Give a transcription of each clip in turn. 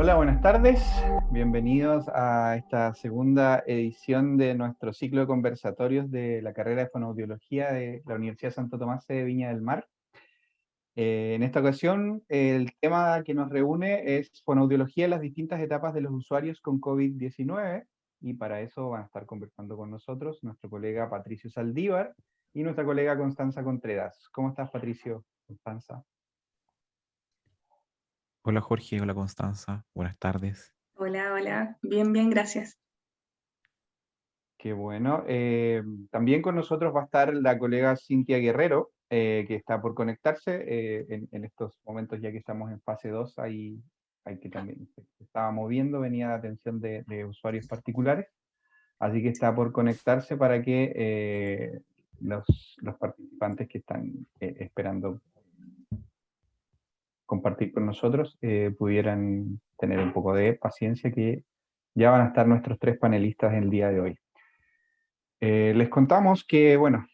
Hola, buenas tardes. Bienvenidos a esta segunda edición de nuestro ciclo de conversatorios de la carrera de Fonoaudiología de la Universidad Santo Tomás de Viña del Mar. En esta ocasión, el tema que nos reúne es fonoaudiología en las distintas etapas de los usuarios con COVID-19, y para eso van a estar conversando con nosotros nuestro colega Patricio Saldívar y nuestra colega Constanza Contreras. ¿Cómo estás, Patricio? Constanza. Hola Jorge, hola Constanza, buenas tardes. Hola, hola. Bien, bien, gracias. Qué bueno. También con nosotros va a estar la colega Cintia Guerrero, que está por conectarse en estos momentos, ya que estamos en fase 2, hay que también se estaba moviendo, venía de atención de usuarios particulares, así que está por conectarse para que los participantes que están esperando compartir con nosotros pudieran tener un poco de paciencia, que ya van a estar nuestros tres panelistas el día de hoy. Les contamos que, bueno,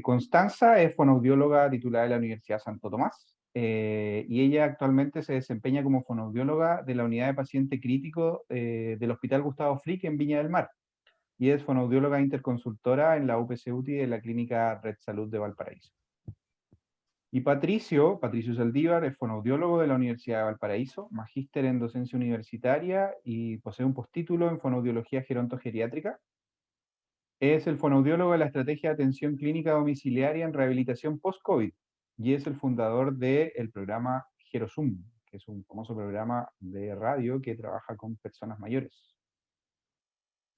Constanza es fonoaudióloga titulada de la Universidad Santo Tomás, y ella actualmente se desempeña como fonoaudióloga de la unidad de paciente crítico del Hospital Gustavo Frick en Viña del Mar, y es fonoaudióloga interconsultora en la UPC UTI de la Clínica Red Salud de Valparaíso. Y Patricio Saldívar es fonoaudiólogo de la Universidad de Valparaíso, magíster en docencia universitaria y posee un postítulo en fonoaudiología gerontogeriátrica. Es el fonoaudiólogo de la estrategia de atención clínica domiciliaria en rehabilitación post-COVID, y es el fundador del programa Gerosum, que es un famoso programa de radio que trabaja con personas mayores.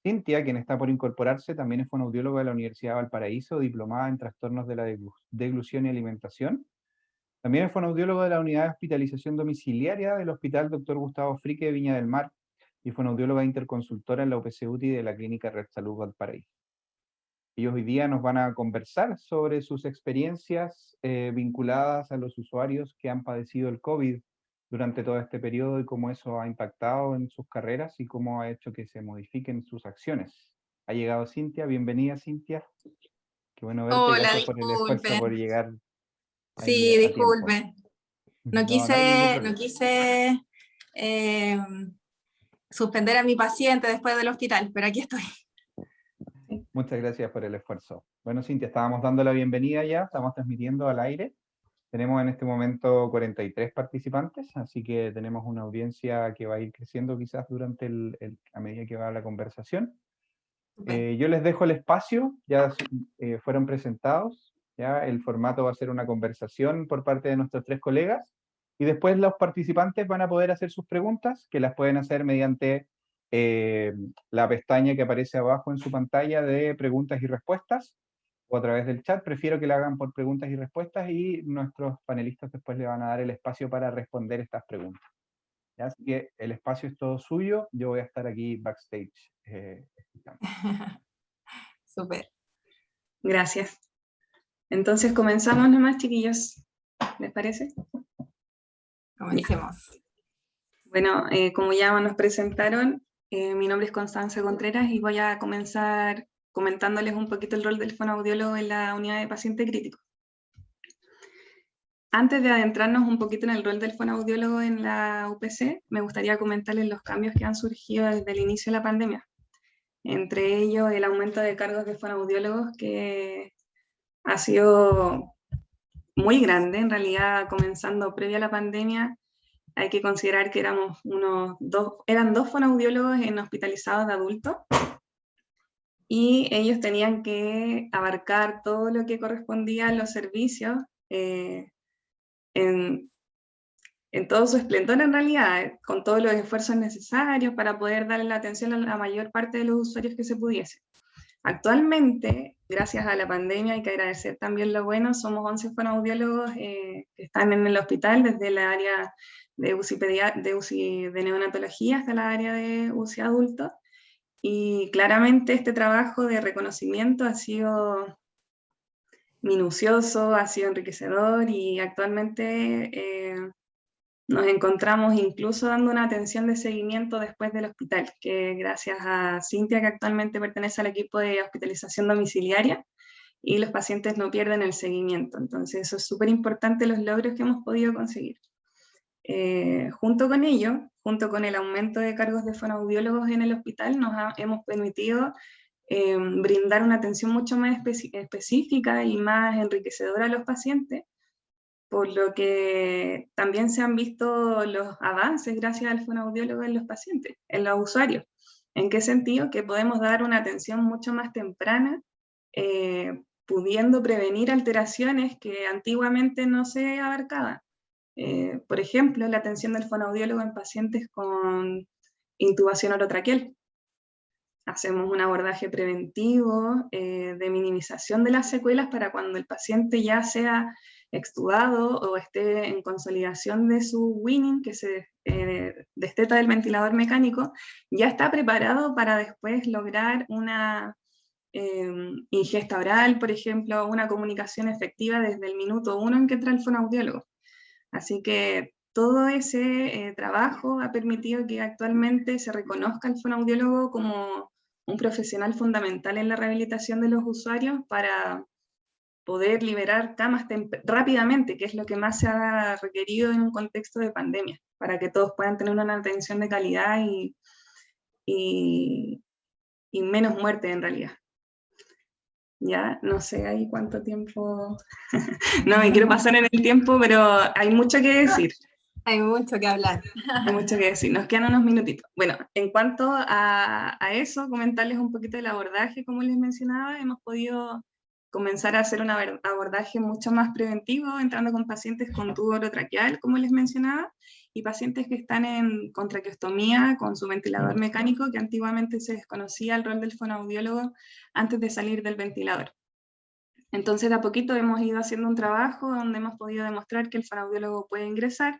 Cintia, quien está por incorporarse, también es fonoaudióloga de la Universidad de Valparaíso, diplomada en trastornos de la deglución y alimentación. También es fonoaudiólogo de la unidad de hospitalización domiciliaria del Hospital Dr. Gustavo Frick de Viña del Mar, y fonoaudióloga interconsultora en la UPC UTI de la Clínica Red Salud Valparaíso. Ellos hoy día nos van a conversar sobre sus experiencias vinculadas a los usuarios que han padecido el COVID durante todo este periodo, y cómo eso ha impactado en sus carreras y cómo ha hecho que se modifiquen sus acciones. Ha llegado Cintia. Bienvenida, Cintia. Qué bueno verte, Hola, gracias por el esfuerzo por disculpen. llegar ahí Sí, a tiempo. disculpen. No No hay ningún quise, no problema. quise eh, suspender a mi paciente después del hospital, pero aquí estoy. Muchas gracias por el esfuerzo. Bueno, Cintia, estábamos dando la bienvenida ya, estamos transmitiendo al aire. Tenemos en este momento 43 participantes, así que tenemos una audiencia que va a ir creciendo quizás durante a medida que va la conversación. Yo les dejo el espacio, ya fueron presentados, ya el formato va a ser una conversación por parte de nuestros tres colegas, y después los participantes van a poder hacer sus preguntas, que las pueden hacer mediante la pestaña que aparece abajo en su pantalla de preguntas y respuestas, o a través del chat. Prefiero que la hagan por preguntas y respuestas, y nuestros panelistas después le van a dar el espacio para responder estas preguntas. ¿Ya? Así que el espacio es todo suyo, yo voy a estar aquí backstage escuchando. Súper. Gracias. Entonces comenzamos nomás, chiquillos. ¿Les parece? Comencemos. Bueno, como ya nos presentaron, mi nombre es Constanza Contreras y voy a comenzar comentándoles un poquito el rol del fonoaudiólogo en la unidad de paciente crítico. Antes de adentrarnos un poquito en el rol del fonoaudiólogo en la UPC, me gustaría comentarles los cambios que han surgido desde el inicio de la pandemia. Entre ellos, el aumento de cargos de fonoaudiólogos, que ha sido muy grande. En realidad, comenzando previa a la pandemia, hay que considerar que eran dos fonoaudiólogos hospitalizados de adultos, y ellos tenían que abarcar todo lo que correspondía a los servicios en todo su esplendor, en realidad, con todos los esfuerzos necesarios para poder darle la atención a la mayor parte de los usuarios que se pudiese. Actualmente, gracias a la pandemia, hay que agradecer también lo bueno, somos 11 fonoaudiólogos que están en el hospital, desde la área de UCI de neonatología hasta la área de UCI adulto, y claramente este trabajo de reconocimiento ha sido minucioso, ha sido enriquecedor, y actualmente nos encontramos incluso dando una atención de seguimiento después del hospital, que gracias a Cintia, que actualmente pertenece al equipo de hospitalización domiciliaria, y los pacientes no pierden el seguimiento. Entonces eso es súper importante, los logros que hemos podido conseguir. Junto con ello, junto con el aumento de cargos de fonoaudiólogos en el hospital, hemos permitido brindar una atención mucho más específica y más enriquecedora a los pacientes, por lo que también se han visto los avances gracias al fonoaudiólogo en los pacientes, en los usuarios. ¿En qué sentido? Que podemos dar una atención mucho más temprana, pudiendo prevenir alteraciones que antiguamente no se abarcaban. Por ejemplo, la atención del fonoaudiólogo en pacientes con intubación orotraqueal. Hacemos un abordaje preventivo de minimización de las secuelas para cuando el paciente ya sea extubado o esté en consolidación de su winning, que se desteta del ventilador mecánico, ya está preparado para después lograr una ingesta oral, por ejemplo, una comunicación efectiva desde el minuto 1 en que entra el fonoaudiólogo. Así que todo ese trabajo ha permitido que actualmente se reconozca al fonoaudiólogo como un profesional fundamental en la rehabilitación de los usuarios para poder liberar camas rápidamente, que es lo que más se ha requerido en un contexto de pandemia, para que todos puedan tener una atención de calidad y menos muerte en realidad. Ya, no sé ahí cuánto tiempo, no me quiero pasar en el tiempo, pero hay mucho que decir. Hay mucho que hablar. Hay mucho que decir, nos quedan unos minutitos. Bueno, en cuanto a eso, comentarles un poquito del abordaje, como les mencionaba, hemos podido comenzar a hacer un abordaje mucho más preventivo, entrando con pacientes con tubo orotraqueal, como les mencionaba, y pacientes que están con traqueostomía, con su ventilador mecánico, que antiguamente se desconocía el rol del fonoaudiólogo antes de salir del ventilador. Entonces, de a poquito hemos ido haciendo un trabajo donde hemos podido demostrar que el fonoaudiólogo puede ingresar,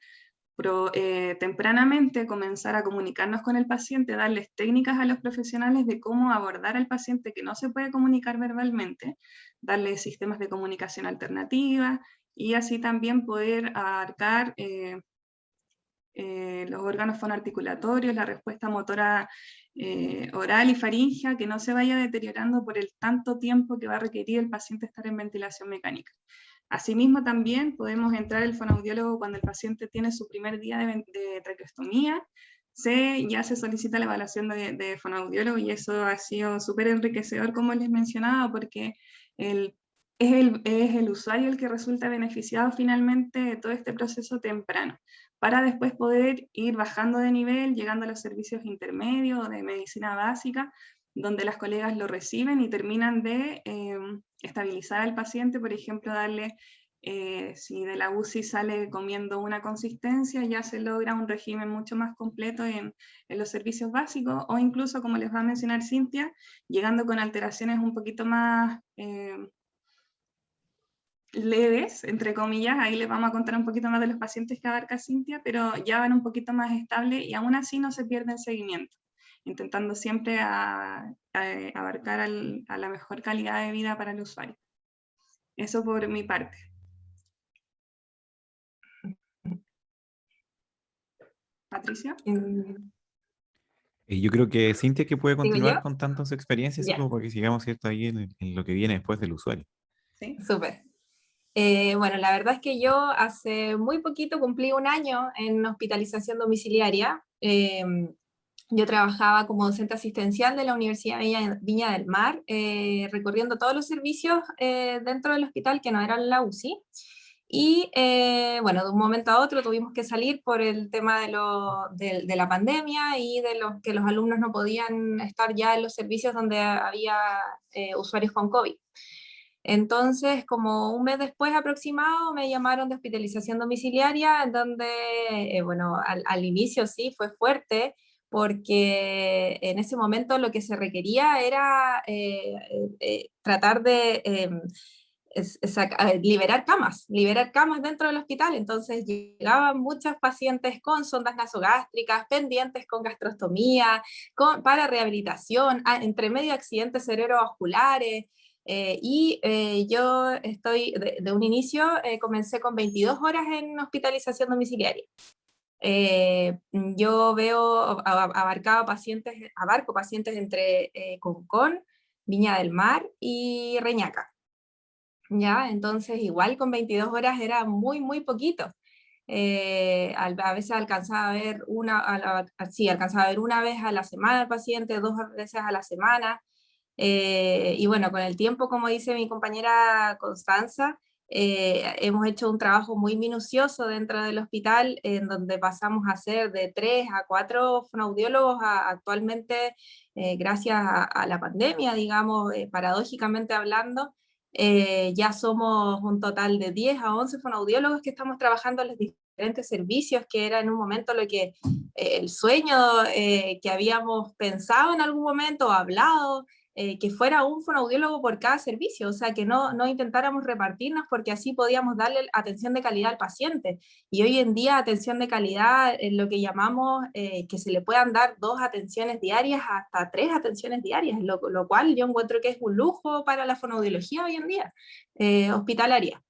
tempranamente comenzar a comunicarnos con el paciente, darles técnicas a los profesionales de cómo abordar al paciente que no se puede comunicar verbalmente, darles sistemas de comunicación alternativa y así también poder abarcar los órganos fonoarticulatorios, la respuesta motora oral y faríngea, que no se vaya deteriorando por el tanto tiempo que va a requerir el paciente estar en ventilación mecánica. Asimismo, también podemos entrar el fonoaudiólogo cuando el paciente tiene su primer día de traqueostomía, ya se solicita la evaluación de fonoaudiólogo y eso ha sido súper enriquecedor, como les mencionaba, porque es el usuario el que resulta beneficiado finalmente de todo este proceso temprano, para después poder ir bajando de nivel, llegando a los servicios intermedios de medicina básica, donde las colegas lo reciben y terminan de estabilizar al paciente, por ejemplo, darle, si de la UCI sale comiendo una consistencia, ya se logra un régimen mucho más completo en los servicios básicos, o incluso, como les va a mencionar Cintia, llegando con alteraciones un poquito más leves, entre comillas, ahí les vamos a contar un poquito más de los pacientes que abarca Cintia, pero ya van un poquito más estables y aún así no se pierde el seguimiento, intentando siempre abarcar a la mejor calidad de vida para el usuario. Eso por mi parte. Patricia. Yo creo que Cintia que puede ¿Digo continuar yo? contando su experiencia, así Ya. como para que sigamos, ¿cierto?, ahí en lo que viene después del usuario. ¿Sí? Súper. Bueno, la verdad es que yo hace muy poquito cumplí un año en hospitalización domiciliaria. Yo trabajaba como docente asistencial de la Universidad Viña del Mar, recorriendo todos los servicios dentro del hospital que no eran la UCI. Y bueno, de un momento a otro tuvimos que salir por el tema de la pandemia y de que los alumnos no podían estar ya en los servicios donde había usuarios con COVID. Entonces, como un mes después aproximado, me llamaron de hospitalización domiciliaria, en donde, bueno, al inicio sí fue fuerte, porque en ese momento lo que se requería era tratar de liberar camas dentro del hospital. Entonces llegaban muchos pacientes con sondas nasogástricas, pendientes con gastrostomía, para rehabilitación, entre medio accidentes cerebrovasculares. Yo estoy, de un inicio, comencé con 22 horas en hospitalización domiciliaria. Yo abarco pacientes entre Concón, Viña del Mar y Reñaca. ¿Ya? Entonces igual con 22 horas era muy, muy poquito. A veces alcanzaba a ver alcanzaba a ver una vez a la semana al paciente, 2 veces a la semana. Y bueno, con el tiempo, como dice mi compañera Constanza, hemos hecho un trabajo muy minucioso dentro del hospital, en donde pasamos a ser de 3 a 4 fonoaudiólogos actualmente, gracias a la pandemia, digamos, paradójicamente hablando. Ya somos un total de 10 a 11 fonoaudiólogos que estamos trabajando en los diferentes servicios, que era en un momento lo que el sueño que habíamos pensado en algún momento, hablado, que fuera un fonoaudiólogo por cada servicio, o sea, que no intentáramos repartirnos, porque así podíamos darle atención de calidad al paciente. Y hoy en día atención de calidad es lo que llamamos que se le puedan dar 2 atenciones diarias hasta 3 atenciones diarias, lo cual yo encuentro que es un lujo para la fonoaudiología hoy en día, hospitalaria.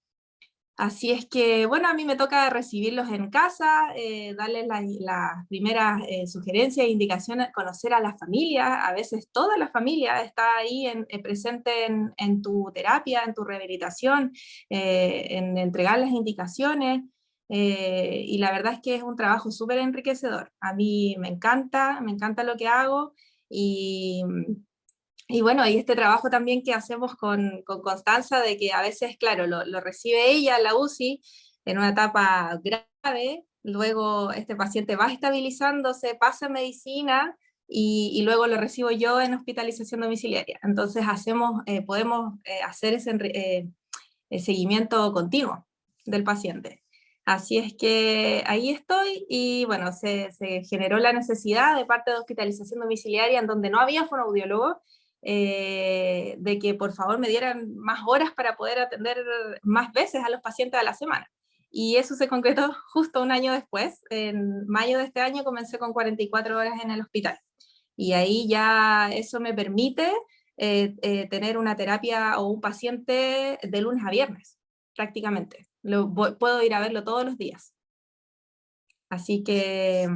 Así es que, bueno, a mí me toca recibirlos en casa, darles las primeras sugerencias e indicaciones, conocer a la familia. A veces toda la familia está ahí presente en tu terapia, en tu rehabilitación, en entregar las indicaciones, y la verdad es que es un trabajo súper enriquecedor. A mí me encanta lo que hago, y bueno, y este trabajo también que hacemos con Constanza, de que a veces, claro, lo recibe ella en la UCI en una etapa grave, luego este paciente va estabilizándose, pasa medicina, y luego lo recibo yo en hospitalización domiciliaria. Entonces podemos hacer ese seguimiento continuo del paciente. Así es que ahí estoy, y bueno, se generó la necesidad de parte de hospitalización domiciliaria, en donde no había fonoaudiólogo, de que por favor me dieran más horas para poder atender más veces a los pacientes a la semana. Y eso se concretó justo un año después. En mayo de este año comencé con 44 horas en el hospital. Y ahí ya eso me permite tener una terapia o un paciente de lunes a viernes, prácticamente. Puedo ir a verlo todos los días. Así que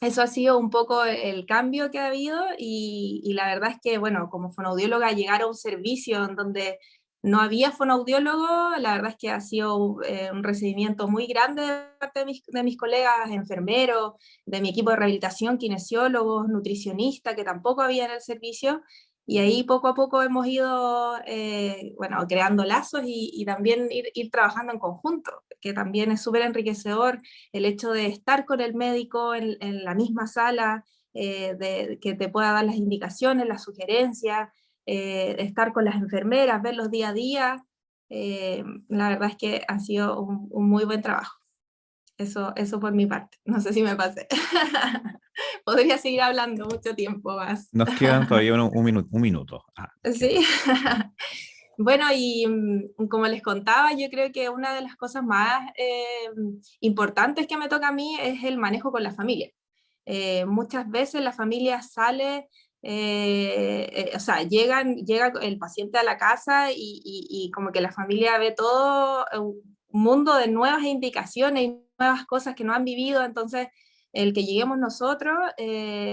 eso ha sido un poco el cambio que ha habido, y la verdad es que, bueno, como fonoaudióloga, llegar a un servicio en donde no había fonoaudiólogo, la verdad es que ha sido un recibimiento muy grande de parte de mis colegas enfermeros, de mi equipo de rehabilitación, kinesiólogos, nutricionistas, que tampoco había en el servicio, y ahí poco a poco hemos ido, bueno, creando lazos, y también ir trabajando en conjunto, que también es súper enriquecedor el hecho de estar con el médico en la misma sala, que te pueda dar las indicaciones, las sugerencias, estar con las enfermeras, verlos día a día. La verdad es que ha sido un muy buen trabajo. Eso por mi parte. No sé si me pasé. Podría seguir hablando mucho tiempo más. Nos quedan todavía un minuto. Sí. Bueno, y como les contaba, yo creo que una de las cosas más importantes que me toca a mí es el manejo con la familia. Muchas veces la familia sale, o sea, llega el paciente a la casa, y como que la familia ve todo un mundo de nuevas indicaciones y nuevas cosas que no han vivido. Entonces el que lleguemos nosotros,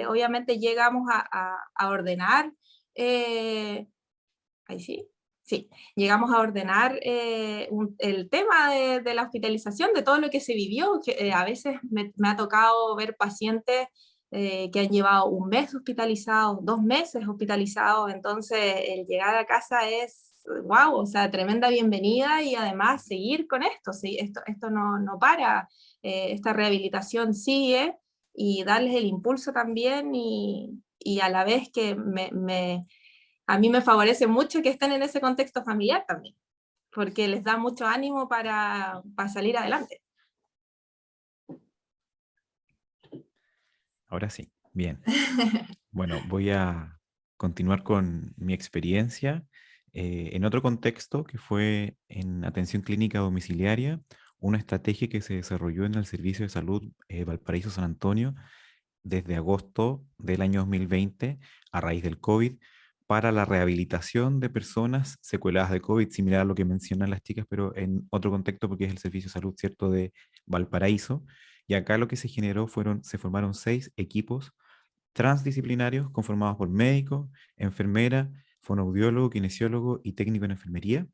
obviamente llegamos a ordenar, ahí sí. Sí, llegamos a ordenar el tema de la hospitalización, de todo lo que se vivió, que a veces me ha tocado ver pacientes que han llevado 1 mes hospitalizados, 2 meses hospitalizados. Entonces el llegar a casa es, wow, o sea, tremenda bienvenida, y además seguir con esto, ¿sí? Esto no para, esta rehabilitación sigue, y darles el impulso también, y a la vez que a mí me favorece mucho que estén en ese contexto familiar también, porque les da mucho ánimo para salir adelante. Ahora sí, bien. Bueno, voy a continuar con mi experiencia en otro contexto, que fue en atención clínica domiciliaria, una estrategia que se desarrolló en el Servicio de Salud Valparaíso San Antonio desde agosto del año 2020, a raíz del COVID, para la rehabilitación de personas secueladas de COVID, similar a lo que mencionan las chicas, pero en otro contexto, porque es el Servicio de Salud, ¿cierto?, de Valparaíso. Y acá lo que se generó se formaron 6 equipos transdisciplinarios conformados por médico, enfermera, fonoaudiólogo, kinesiólogo y técnico en enfermería,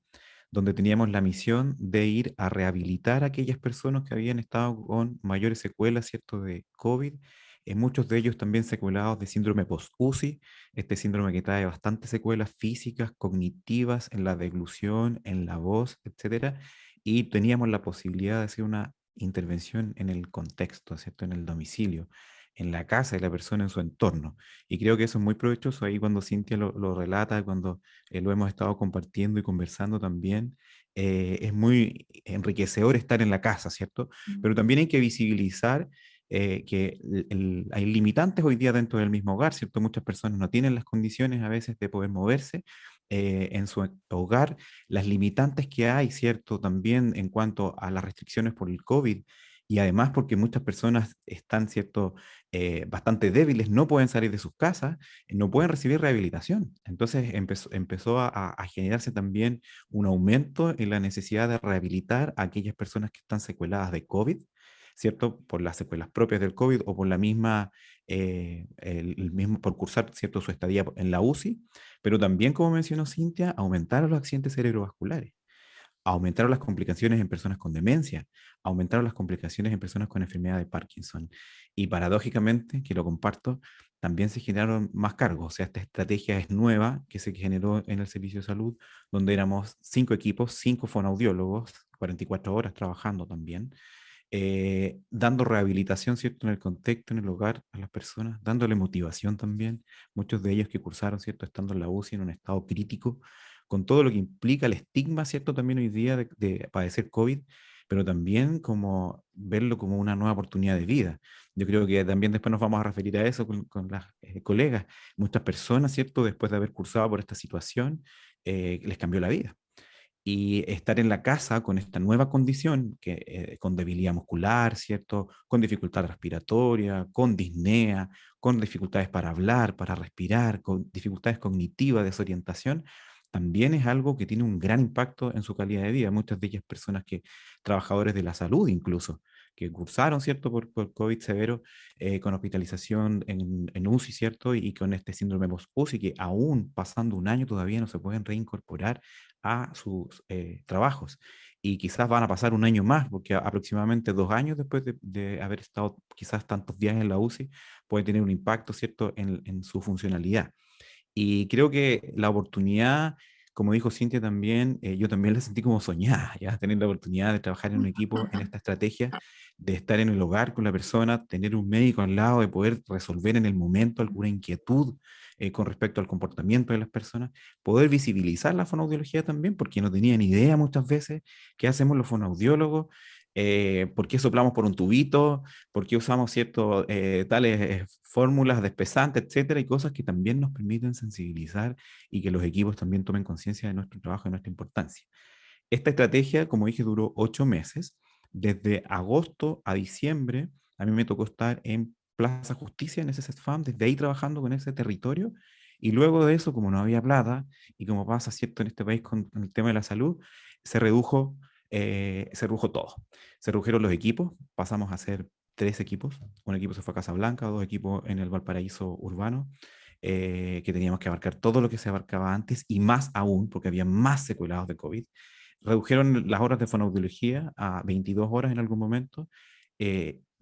donde teníamos la misión de ir a rehabilitar a aquellas personas que habían estado con mayores secuelas, ¿cierto?, de COVID, muchos de ellos también secuelados de síndrome post-UCI, este síndrome que trae bastantes secuelas físicas, cognitivas, en la deglución, en la voz, etcétera, y teníamos la posibilidad de hacer una intervención en el contexto, ¿cierto?, en el domicilio, en la casa de la persona, en su entorno. Y creo que eso es muy provechoso ahí cuando Cintia lo relata, cuando lo hemos estado compartiendo y conversando también. Es muy enriquecedor estar en la casa, ¿cierto? Pero también hay que visibilizar que hay limitantes hoy día dentro del mismo hogar, ¿cierto? Muchas personas no tienen las condiciones a veces de poder moverse en su hogar, las limitantes que hay, ¿cierto? También en cuanto a las restricciones por el COVID, y además porque muchas personas están, ¿cierto?, bastante débiles, no pueden salir de sus casas, no pueden recibir rehabilitación. Entonces empezó a generarse también un aumento en la necesidad de rehabilitar a aquellas personas que están secueladas de COVID, ¿cierto? Por las secuelas propias del COVID o por la misma, el mismo, por cursar, ¿cierto?, su estadía en la UCI, pero también, como mencionó Cintia, aumentaron los accidentes cerebrovasculares, aumentaron las complicaciones en personas con demencia, aumentaron las complicaciones en personas con enfermedad de Parkinson. Y paradójicamente, que lo comparto, también se generaron más cargos. O sea, esta estrategia es nueva que se generó en el servicio de salud, donde éramos 5 equipos, 5 fonoaudiólogos, 44 horas trabajando también, dando rehabilitación, ¿cierto?, en el contexto, en el hogar a las personas, dándole motivación también. Muchos de ellos que cursaron, ¿cierto?, estando en la UCI en un estado crítico, con todo lo que implica el estigma, ¿cierto?, también hoy día de padecer COVID, pero también como verlo como una nueva oportunidad de vida. Yo creo que también después nos vamos a referir a eso con las colegas. Muchas personas, ¿cierto?, después de haber cursado por esta situación, les cambió la vida. Y estar en la casa con esta nueva condición, que, con debilidad muscular, ¿cierto?, con dificultad respiratoria, con disnea, con dificultades para hablar, para respirar, con dificultades cognitivas, desorientación, también es algo que tiene un gran impacto en su calidad de vida. Muchas de ellas personas que, trabajadores de la salud incluso, que cursaron, ¿cierto?, por COVID severo, con hospitalización en UCI, ¿cierto?, y con este síndrome post-UCI, que aún pasando un año todavía no se pueden reincorporar a sus trabajos. Y quizás van a pasar un año más, porque aproximadamente 2 años después de haber estado quizás tantos días en la UCI, puede tener un impacto, ¿cierto?, en su funcionalidad. Y creo que la oportunidad, como dijo Cintia también, yo también la sentí como soñada, ya tener la oportunidad de trabajar en un equipo, en esta estrategia, de estar en el hogar con la persona, tener un médico al lado, de poder resolver en el momento alguna inquietud con respecto al comportamiento de las personas, poder visibilizar la fonoaudiología también, porque no tenía ni idea muchas veces qué hacemos los fonoaudiólogos, por qué soplamos por un tubito, por qué usamos ciertas tales fórmulas despesantes, etcétera, y cosas que también nos permiten sensibilizar y que los equipos también tomen conciencia de nuestro trabajo y nuestra importancia. Esta estrategia, como dije, duró 8 meses. Desde agosto a diciembre, a mí me tocó estar en Plaza Justicia, en ese CESFAM, desde ahí trabajando con ese territorio. Y luego de eso, como no había plata, y como pasa, ¿cierto?, en este país con el tema de la salud, se redujo todo. Se redujeron los equipos, pasamos a ser 3 equipos. Un equipo se fue a Casablanca, 2 equipos en el Valparaíso urbano, que teníamos que abarcar todo lo que se abarcaba antes y más aún, porque había más secuelados de COVID. Redujeron las horas de fonoaudiología a 22 horas en algún momento.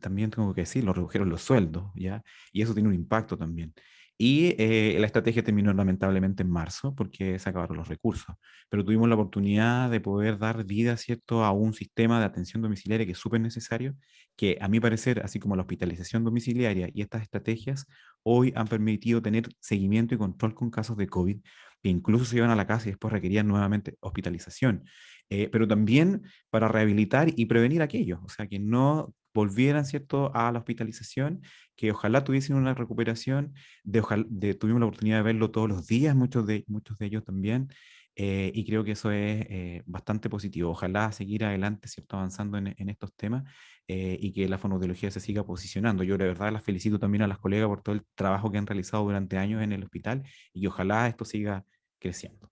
También tengo que decir, lo redujeron los sueldos, ¿ya? Y eso tiene un impacto también. Y la estrategia terminó lamentablemente en marzo porque se acabaron los recursos. Pero tuvimos la oportunidad de poder dar vida, ¿cierto?, a un sistema de atención domiciliaria que es súper necesario, que a mi parecer, así como la hospitalización domiciliaria y estas estrategias, hoy han permitido tener seguimiento y control con casos de COVID, que incluso se iban a la casa y después requerían nuevamente hospitalización. Pero también para rehabilitar y prevenir aquello, o sea, que no volvieran, ¿cierto?, a la hospitalización, que ojalá tuviesen una recuperación, tuvimos la oportunidad de verlo todos los días, muchos de ellos también, y creo que eso es bastante positivo. Ojalá seguir adelante, ¿cierto?, avanzando en estos temas, y que la fonoaudiología se siga posicionando. Yo de verdad las felicito también a las colegas por todo el trabajo que han realizado durante años en el hospital, y ojalá esto siga creciendo.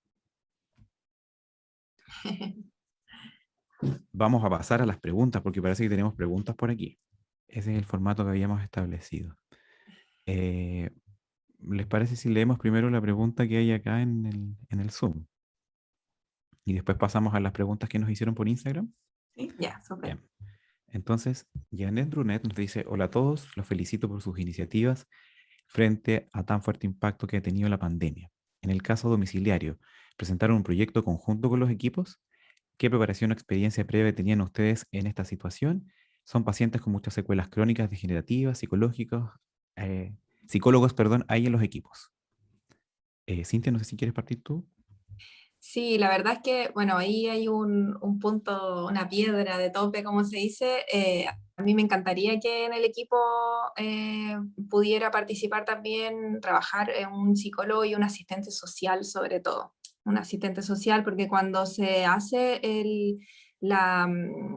Vamos a pasar a las preguntas, porque parece que tenemos preguntas por aquí. Ese es el formato que habíamos establecido. ¿Les parece si leemos primero la pregunta que hay acá en el Zoom? y después pasamos a las preguntas que nos hicieron por Instagram. Sí, ya, súper. Bien. Entonces, Janet Brunet nos dice: hola a todos, los felicito por sus iniciativas frente a tan fuerte impacto que ha tenido la pandemia. En el caso domiciliario, ¿presentaron un proyecto conjunto con los equipos? ¿Qué preparación o experiencia previa tenían ustedes en esta situación? Son pacientes con muchas secuelas crónicas, degenerativas, eh, psicólogos, perdón, hay en los equipos. Cintia, no sé si quieres partir tú. Sí, la verdad es que, bueno, ahí hay un punto, una piedra de tope, como se dice. A mí me encantaría que en el equipo pudiera participar también, trabajar un psicólogo y un asistente social, sobre todo. Un asistente social, porque cuando se hace la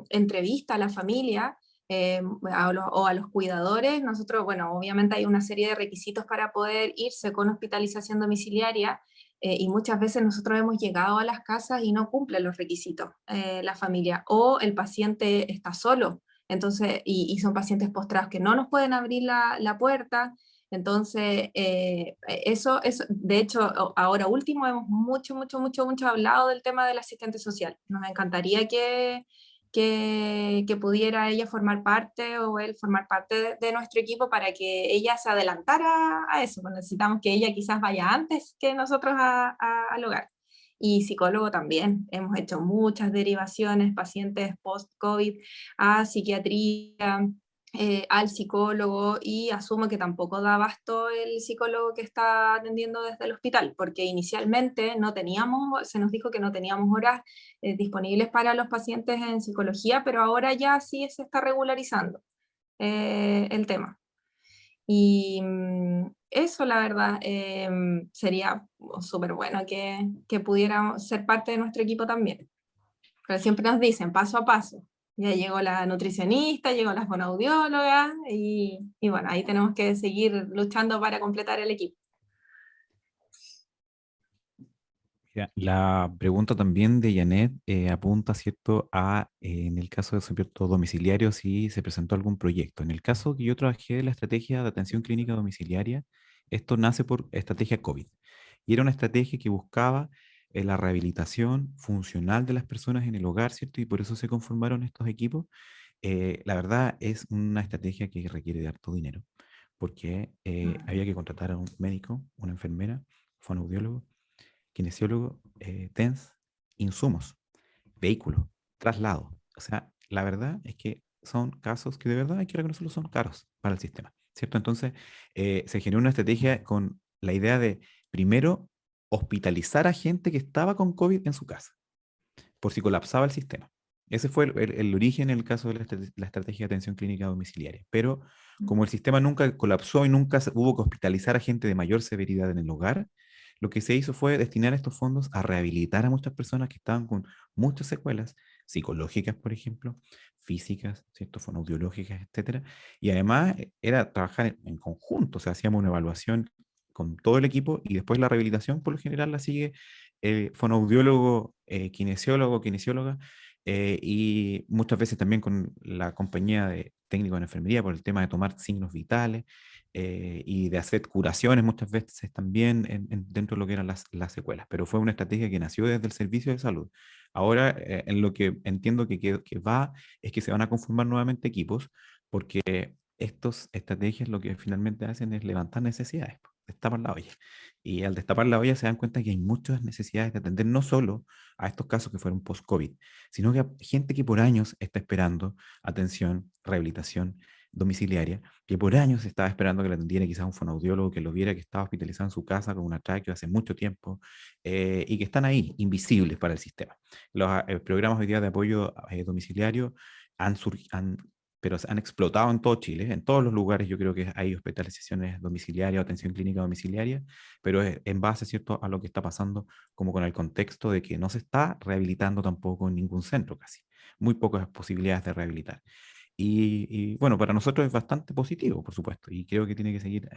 entrevista a la familia o a los cuidadores, nosotros, bueno, obviamente hay una serie de requisitos para poder irse con hospitalización domiciliaria. Y muchas veces nosotros hemos llegado a las casas y no cumplen los requisitos la familia, o el paciente está solo, entonces, y son pacientes postrados que no nos pueden abrir la puerta. Entonces, de hecho, ahora último hemos mucho hablado del tema del asistente social. Nos encantaría que pudiera ella formar parte o él formar parte de nuestro equipo para que ella se adelantara a eso. Pues necesitamos que ella quizás vaya antes que nosotros al hogar. Y psicólogo también. Hemos hecho muchas derivaciones, pacientes post-COVID a psiquiatría, al psicólogo, y asumo que tampoco da abasto el psicólogo que está atendiendo desde el hospital, porque inicialmente no teníamos, se nos dijo que no teníamos horas disponibles para los pacientes en psicología, pero ahora ya sí se está regularizando el tema. Y eso, la verdad, sería súper bueno que pudiéramos ser parte de nuestro equipo también. Pero siempre nos dicen paso a paso. Ya llegó la nutricionista, llegó la fonoaudióloga y bueno, ahí tenemos que seguir luchando para completar el equipo. Mira, la pregunta también de Janet apunta, ¿cierto?, a, en el caso de cierto domiciliario, si se presentó algún proyecto. En el caso que yo trabajé de la estrategia de atención clínica domiciliaria, esto nace por estrategia COVID. Y era una estrategia que buscaba la rehabilitación funcional de las personas en el hogar, ¿cierto? Y por eso se conformaron estos equipos. La verdad es una estrategia que requiere de harto dinero, porque había que contratar a un médico, una enfermera, fonoaudiólogo, kinesiólogo, TENS, insumos, vehículos, traslado. O sea, la verdad es que son casos que de verdad hay que reconocerlo, son caros para el sistema, ¿cierto? Entonces, se generó una estrategia con la idea de, primero, hospitalizar a gente que estaba con COVID en su casa, por si colapsaba el sistema. Ese fue el origen en el caso de la estrategia de atención clínica domiciliaria. Pero como el sistema nunca colapsó y nunca hubo que hospitalizar a gente de mayor severidad en el hogar, lo que se hizo fue destinar estos fondos a rehabilitar a muchas personas que estaban con muchas secuelas psicológicas, por ejemplo, físicas, ¿cierto?, fonoaudiológicas, etcétera. Y además era trabajar en conjunto, o sea, hacíamos una evaluación con todo el equipo y después la rehabilitación por lo general la sigue fonoaudiólogo, kinesióloga, y muchas veces también con la compañía de técnicos en enfermería por el tema de tomar signos vitales y de hacer curaciones muchas veces también dentro de lo que eran las secuelas. Pero fue una estrategia que nació desde el servicio de salud. Ahora, en lo que entiendo que va es que se van a conformar nuevamente equipos, porque estas estrategias lo que finalmente hacen es levantar necesidades, destapar la olla. Y al destapar la olla se dan cuenta que hay muchas necesidades de atender no solo a estos casos que fueron post-COVID, sino que a gente que por años está esperando atención, rehabilitación domiciliaria, que por años estaba esperando que le atendiera quizás un fonoaudiólogo, que lo viera, que estaba hospitalizado en su casa con una tráqueo hace mucho tiempo, y que están ahí, invisibles para el sistema. Los programas hoy día de apoyo domiciliario pero se han explotado en todo Chile, en todos los lugares yo creo que hay hospitalizaciones domiciliarias o atención clínica domiciliaria, pero es en base, ¿cierto?, a lo que está pasando, como con el contexto de que no se está rehabilitando tampoco en ningún centro casi, muy pocas posibilidades de rehabilitar. Y bueno, para nosotros es bastante positivo, por supuesto, y creo que tiene que seguir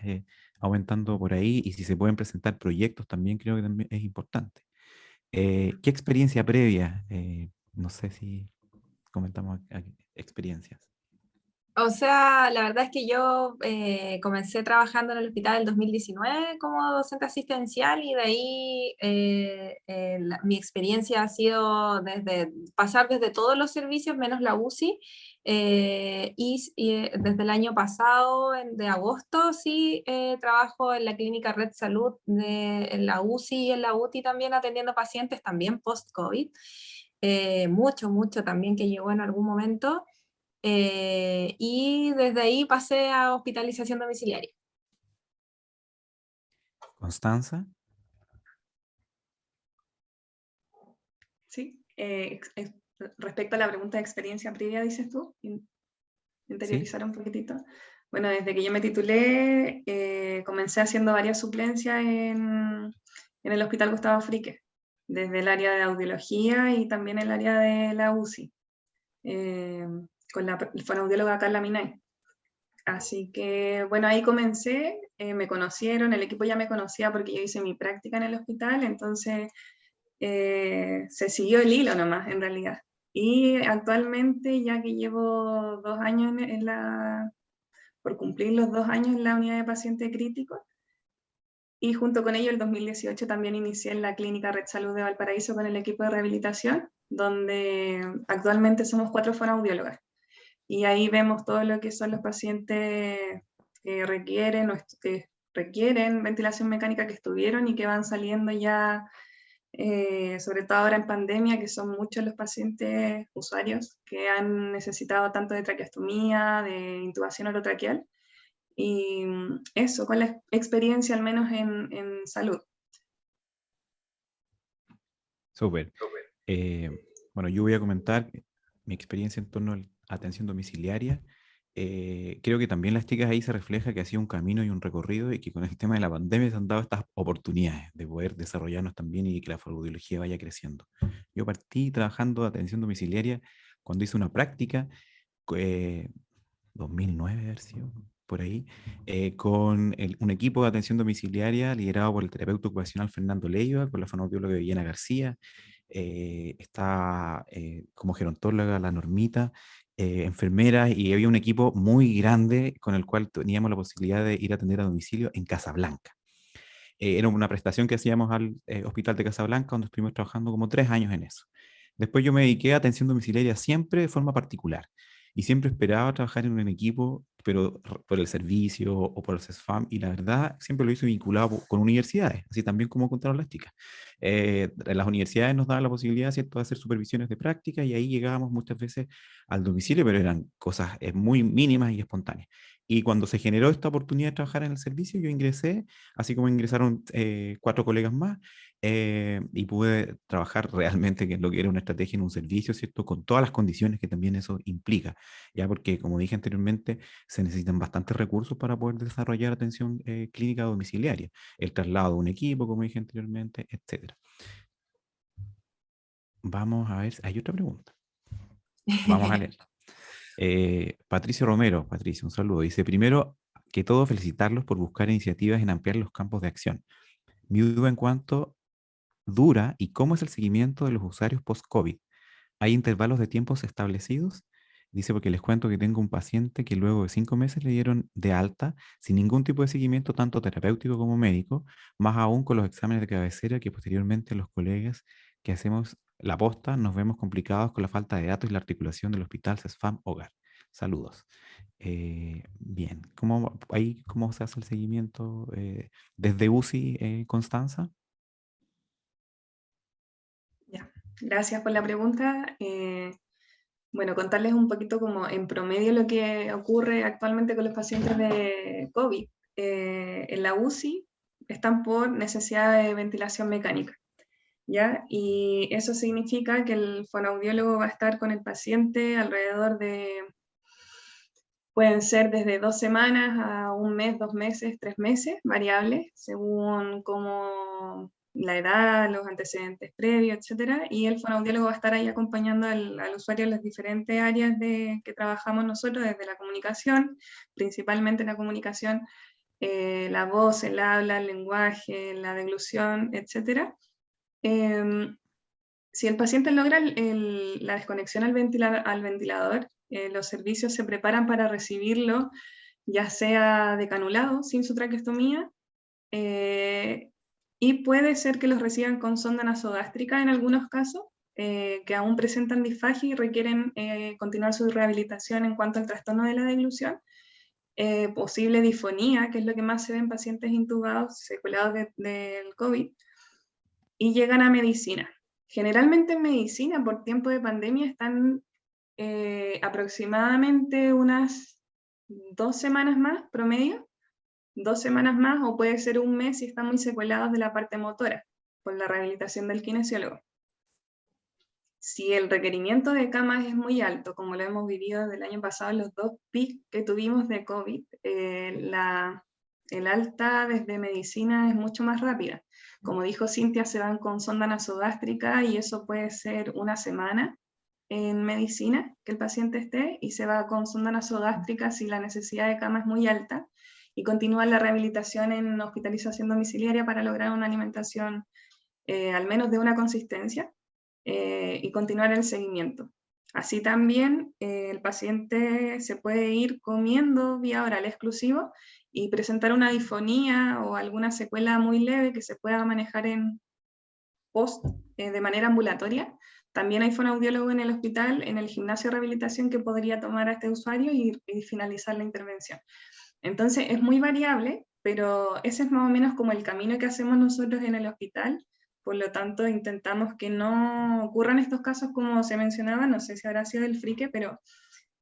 aumentando por ahí, y si se pueden presentar proyectos también creo que también es importante. ¿Qué experiencia previa? No sé si comentamos aquí experiencias. O sea, la verdad es que yo comencé trabajando en el hospital en el 2019 como docente asistencial y de ahí mi experiencia ha sido pasar desde todos los servicios menos la UCI y desde el año pasado, de agosto, sí trabajo en la clínica Red Salud en la UCI y en la UTI también atendiendo pacientes también post-COVID. Mucho también que llegó en algún momento. Y desde ahí pasé a hospitalización domiciliaria. Constanza. Sí, respecto a la pregunta de experiencia previa, dices tú, interiorizar un poquitito. Bueno, desde que yo me titulé, comencé haciendo varias suplencias en el Hospital Gustavo Fricke, desde el área de audiología y también el área de la UCI, con la fonoaudióloga Carla Minay. Así que, bueno, ahí comencé, me conocieron, el equipo ya me conocía porque yo hice mi práctica en el hospital, entonces se siguió el hilo nomás, en realidad. Y actualmente, ya que llevo 2 años por cumplir los 2 años en la unidad de paciente crítico, y junto con ello el 2018 también inicié en la clínica Red Salud de Valparaíso con el equipo de rehabilitación, donde actualmente somos 4 fonoaudiólogas. Y ahí vemos todo lo que son los pacientes que requieren ventilación mecánica, que estuvieron y que van saliendo ya, sobre todo ahora en pandemia, que son muchos los pacientes usuarios que han necesitado tanto de traqueostomía, de intubación orotraqueal, y eso, con la experiencia al menos en salud. Súper. Bueno, yo voy a comentar mi experiencia en torno a la atención domiciliaria. Creo que también las chicas ahí se refleja que ha sido un camino y un recorrido y que con el tema de la pandemia se han dado estas oportunidades de poder desarrollarnos también y que la fonoaudiología vaya creciendo. Yo partí trabajando de atención domiciliaria cuando hice una práctica, 2009 haber sido, por ahí, con un equipo de atención domiciliaria liderado por el terapeuta ocupacional Fernando Leiva, con la fonoaudióloga Villena García, está como gerontóloga la Normita, enfermeras, y había un equipo muy grande con el cual teníamos la posibilidad de ir a atender a domicilio en Casablanca. Era una prestación que hacíamos al Hospital de Casablanca, donde estuvimos trabajando como 3 años en eso. Después yo me dediqué a atención domiciliaria siempre de forma particular y siempre esperaba trabajar en un equipo, pero por el servicio o por el CESFAM, y la verdad siempre lo hice vinculado con universidades, así también como contaron las chicas. Las universidades nos daban la posibilidad, ¿cierto?, de hacer supervisiones de práctica y ahí llegábamos muchas veces al domicilio, pero eran cosas muy mínimas y espontáneas. Y cuando se generó esta oportunidad de trabajar en el servicio, yo ingresé, así como ingresaron 4 colegas más, y pude trabajar realmente, que es lo que era una estrategia en un servicio, ¿cierto?, con todas las condiciones que también eso implica, ya porque, como dije anteriormente, se necesitan bastantes recursos para poder desarrollar atención clínica domiciliaria, el traslado de un equipo, como dije anteriormente, etc. Vamos a ver, hay otra pregunta. Vamos a leer. Patricio Romero, Patricio, un saludo. Dice, primero que todo, felicitarlos por buscar iniciativas en ampliar los campos de acción. Mi duda en cuanto dura y cómo es el seguimiento de los usuarios post-COVID. ¿Hay intervalos de tiempos establecidos? Dice, porque les cuento que tengo un paciente que luego de 5 meses le dieron de alta sin ningún tipo de seguimiento, tanto terapéutico como médico, más aún con los exámenes de cabecera que posteriormente los colegas que hacemos la posta nos vemos complicados con la falta de datos y la articulación del hospital CESFAM Hogar. Saludos. Bien, ¿cómo se hace el seguimiento desde UCI, Constanza? Ya, gracias por la pregunta. Bueno, contarles un poquito como en promedio lo que ocurre actualmente con los pacientes de COVID. En la UCI están por necesidad de ventilación mecánica, ¿ya? Y eso significa que el fonoaudiólogo va a estar con el paciente alrededor de, pueden ser desde 2 semanas a 1 mes, 2 meses, 3 meses, variables, según cómo la edad, los antecedentes previos, etc. Y el fonoaudiólogo va a estar ahí acompañando al usuario en las diferentes áreas que trabajamos nosotros, desde la comunicación, principalmente la comunicación, la voz, el habla, el lenguaje, la deglución, etc. Si el paciente logra la desconexión al ventilador, los servicios se preparan para recibirlo, ya sea decanulado, sin su traqueostomía, y puede ser que los reciban con sonda nasogástrica en algunos casos, que aún presentan disfagia y requieren continuar su rehabilitación en cuanto al trastorno de la deglución, posible disfonía, que es lo que más se ve en pacientes intubados, secuelados del COVID, y llegan a medicina. Generalmente en medicina, por tiempo de pandemia, están aproximadamente unas 2 semanas más, promedio, 2 semanas más, o puede ser un mes si están muy secuelados de la parte motora, por la rehabilitación del kinesiólogo. Si el requerimiento de camas es muy alto, como lo hemos vivido desde el año pasado, los 2 picos que tuvimos de COVID, el alta desde medicina es mucho más rápida. Como dijo Cintia, se van con sonda nasogástrica y eso puede ser una semana en medicina que el paciente esté, y se va con sonda nasogástrica si la necesidad de cama es muy alta, y continúa la rehabilitación en hospitalización domiciliaria para lograr una alimentación al menos de una consistencia, y continuar el seguimiento. Así también el paciente se puede ir comiendo vía oral exclusivo y presentar una disfonía o alguna secuela muy leve que se pueda manejar en post de manera ambulatoria. También hay fonoaudiólogo en el hospital, en el gimnasio de rehabilitación, que podría tomar a este usuario y finalizar la intervención. Entonces es muy variable, pero ese es más o menos como el camino que hacemos nosotros en el hospital. Por lo tanto, intentamos que no ocurran estos casos como se mencionaba, no sé si habrá sido el frique, pero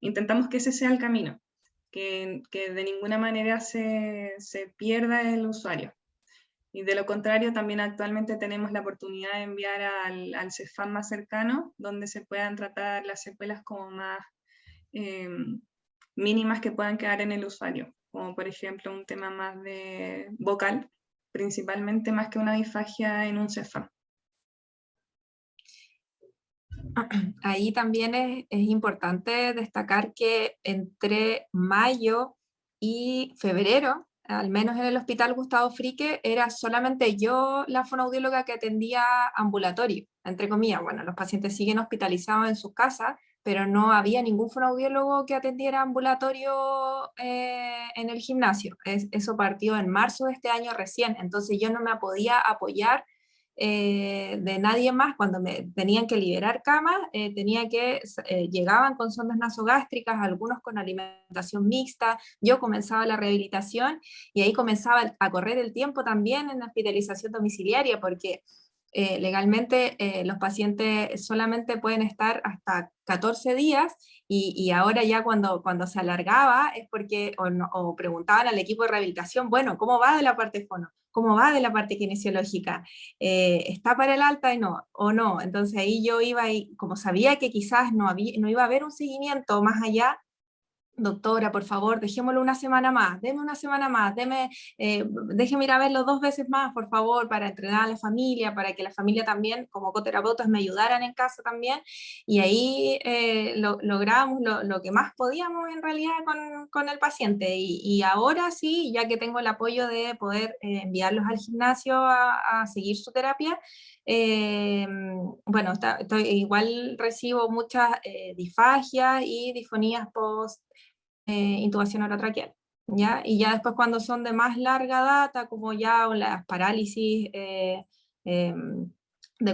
intentamos que ese sea el camino, que de ninguna manera se pierda el usuario. Y de lo contrario, también actualmente tenemos la oportunidad de enviar al CEFAM más cercano, donde se puedan tratar las secuelas como más mínimas que puedan quedar en el usuario, como por ejemplo un tema más de vocal, principalmente, más que una disfagia en un CEFAM. Ahí también es importante destacar que entre mayo y febrero, al menos en el Hospital Gustavo Frique, era solamente yo la fonoaudióloga que atendía ambulatorio, entre comillas. Bueno, los pacientes siguen hospitalizados en sus casas, pero no había ningún fonoaudiólogo que atendiera ambulatorio en el gimnasio. Eso partió en marzo de este año recién, entonces yo no me podía apoyar de nadie más. Cuando me tenían que liberar camas, llegaban con sondas nasogástricas, algunos con alimentación mixta, yo comenzaba la rehabilitación y ahí comenzaba a correr el tiempo también en la hospitalización domiciliaria, porque legalmente los pacientes solamente pueden estar hasta 14 días, y ahora ya cuando se alargaba es porque o preguntaban al equipo de rehabilitación, bueno, ¿cómo va de la parte fono? ¿Cómo va de la parte kinesiológica? ¿Está para el alta o no? Entonces ahí yo iba, y como sabía que quizás no iba a haber un seguimiento más allá, doctora, por favor, dejémoslo una semana más, deme una semana más, déjeme ir a verlo 2 veces más, por favor, para entrenar a la familia, para que la familia también, como coterapeutas, me ayudaran en casa también, y ahí logramos lo que más podíamos en realidad con el paciente, y ahora sí, ya que tengo el apoyo de poder enviarlos al gimnasio a seguir su terapia, bueno, igual recibo muchas disfagias y disfonías post intubación orotraqueal, ¿ya? Y ya después, cuando son de más larga data, como ya las parálisis de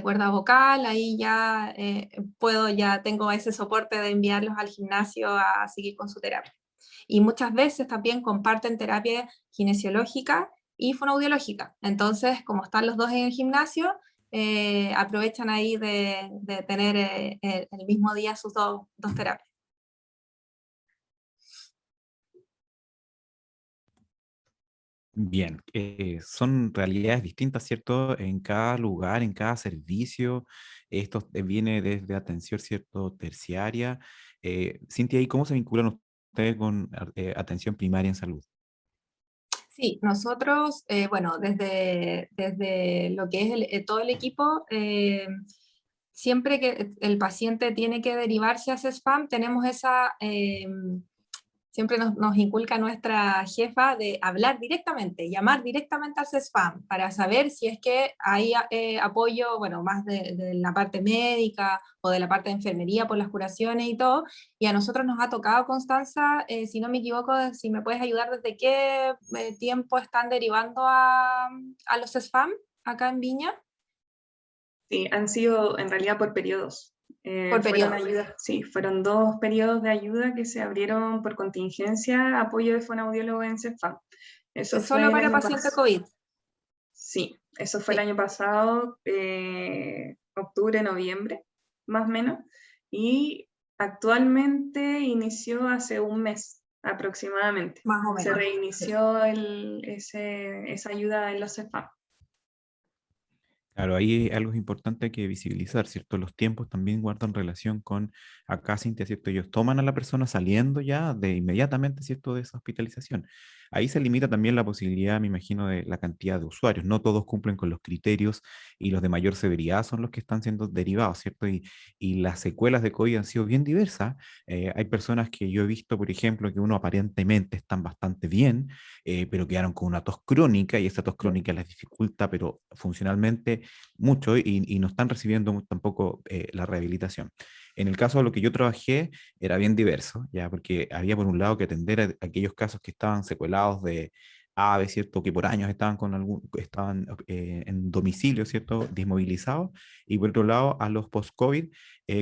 cuerda vocal, ahí ya tengo ese soporte de enviarlos al gimnasio a seguir con su terapia. Y muchas veces también comparten terapia kinesiológica y fonoaudiológica. Entonces, como están los dos en el gimnasio, aprovechan ahí de tener el mismo día sus dos terapias. Bien, son realidades distintas, ¿cierto? En cada lugar, en cada servicio. Esto viene desde atención, ¿cierto? Terciaria. Cintia, ¿y cómo se vinculan ustedes con atención primaria en salud? Sí, nosotros, bueno, desde lo que es todo el equipo, siempre que el paciente tiene que derivarse a CESFAM, tenemos siempre nos inculca nuestra jefa de hablar directamente, llamar directamente al CESFAM para saber si es que hay apoyo, bueno, más de la parte médica o de la parte de enfermería por las curaciones y todo. Y a nosotros nos ha tocado, Constanza, si no me equivoco, si me puedes ayudar, ¿desde qué tiempo están derivando a los CESFAM acá en Viña? Sí, han sido en realidad por periodos. Por Fueron periodos. ayudas, sí, fueron 2 periodos de ayuda que se abrieron por contingencia, apoyo de fonoaudiólogo en CEFAM. Eso ¿Es fue solo el para año paciente pasado. COVID? Sí, eso fue el Sí. año pasado, octubre, noviembre, más o menos. Y actualmente inició hace un mes aproximadamente. Más o Se menos. Sí. reinició esa ayuda en los CEFAM. Claro, ahí algo importante que visibilizar, ¿cierto? Los tiempos también guardan relación con acá, Cintia, ¿cierto? Ellos toman a la persona saliendo ya de inmediatamente, ¿cierto? De esa hospitalización. Ahí se limita también la posibilidad, me imagino, de la cantidad de usuarios. No todos cumplen con los criterios y los de mayor severidad son los que están siendo derivados, ¿cierto? Y las secuelas de COVID han sido bien diversas. Hay personas que yo he visto, por ejemplo, que uno aparentemente están bastante bien, pero quedaron con una tos crónica y esa tos crónica les dificulta, pero funcionalmente mucho y no están recibiendo tampoco la rehabilitación. En el caso de lo que yo trabajé era bien diverso, ya porque había por un lado que atender a aquellos casos que estaban secuelados de AVE, ¿cierto? Que por años estaban en domicilio, ¿cierto? Desmovilizados, y por otro lado a los post-COVID,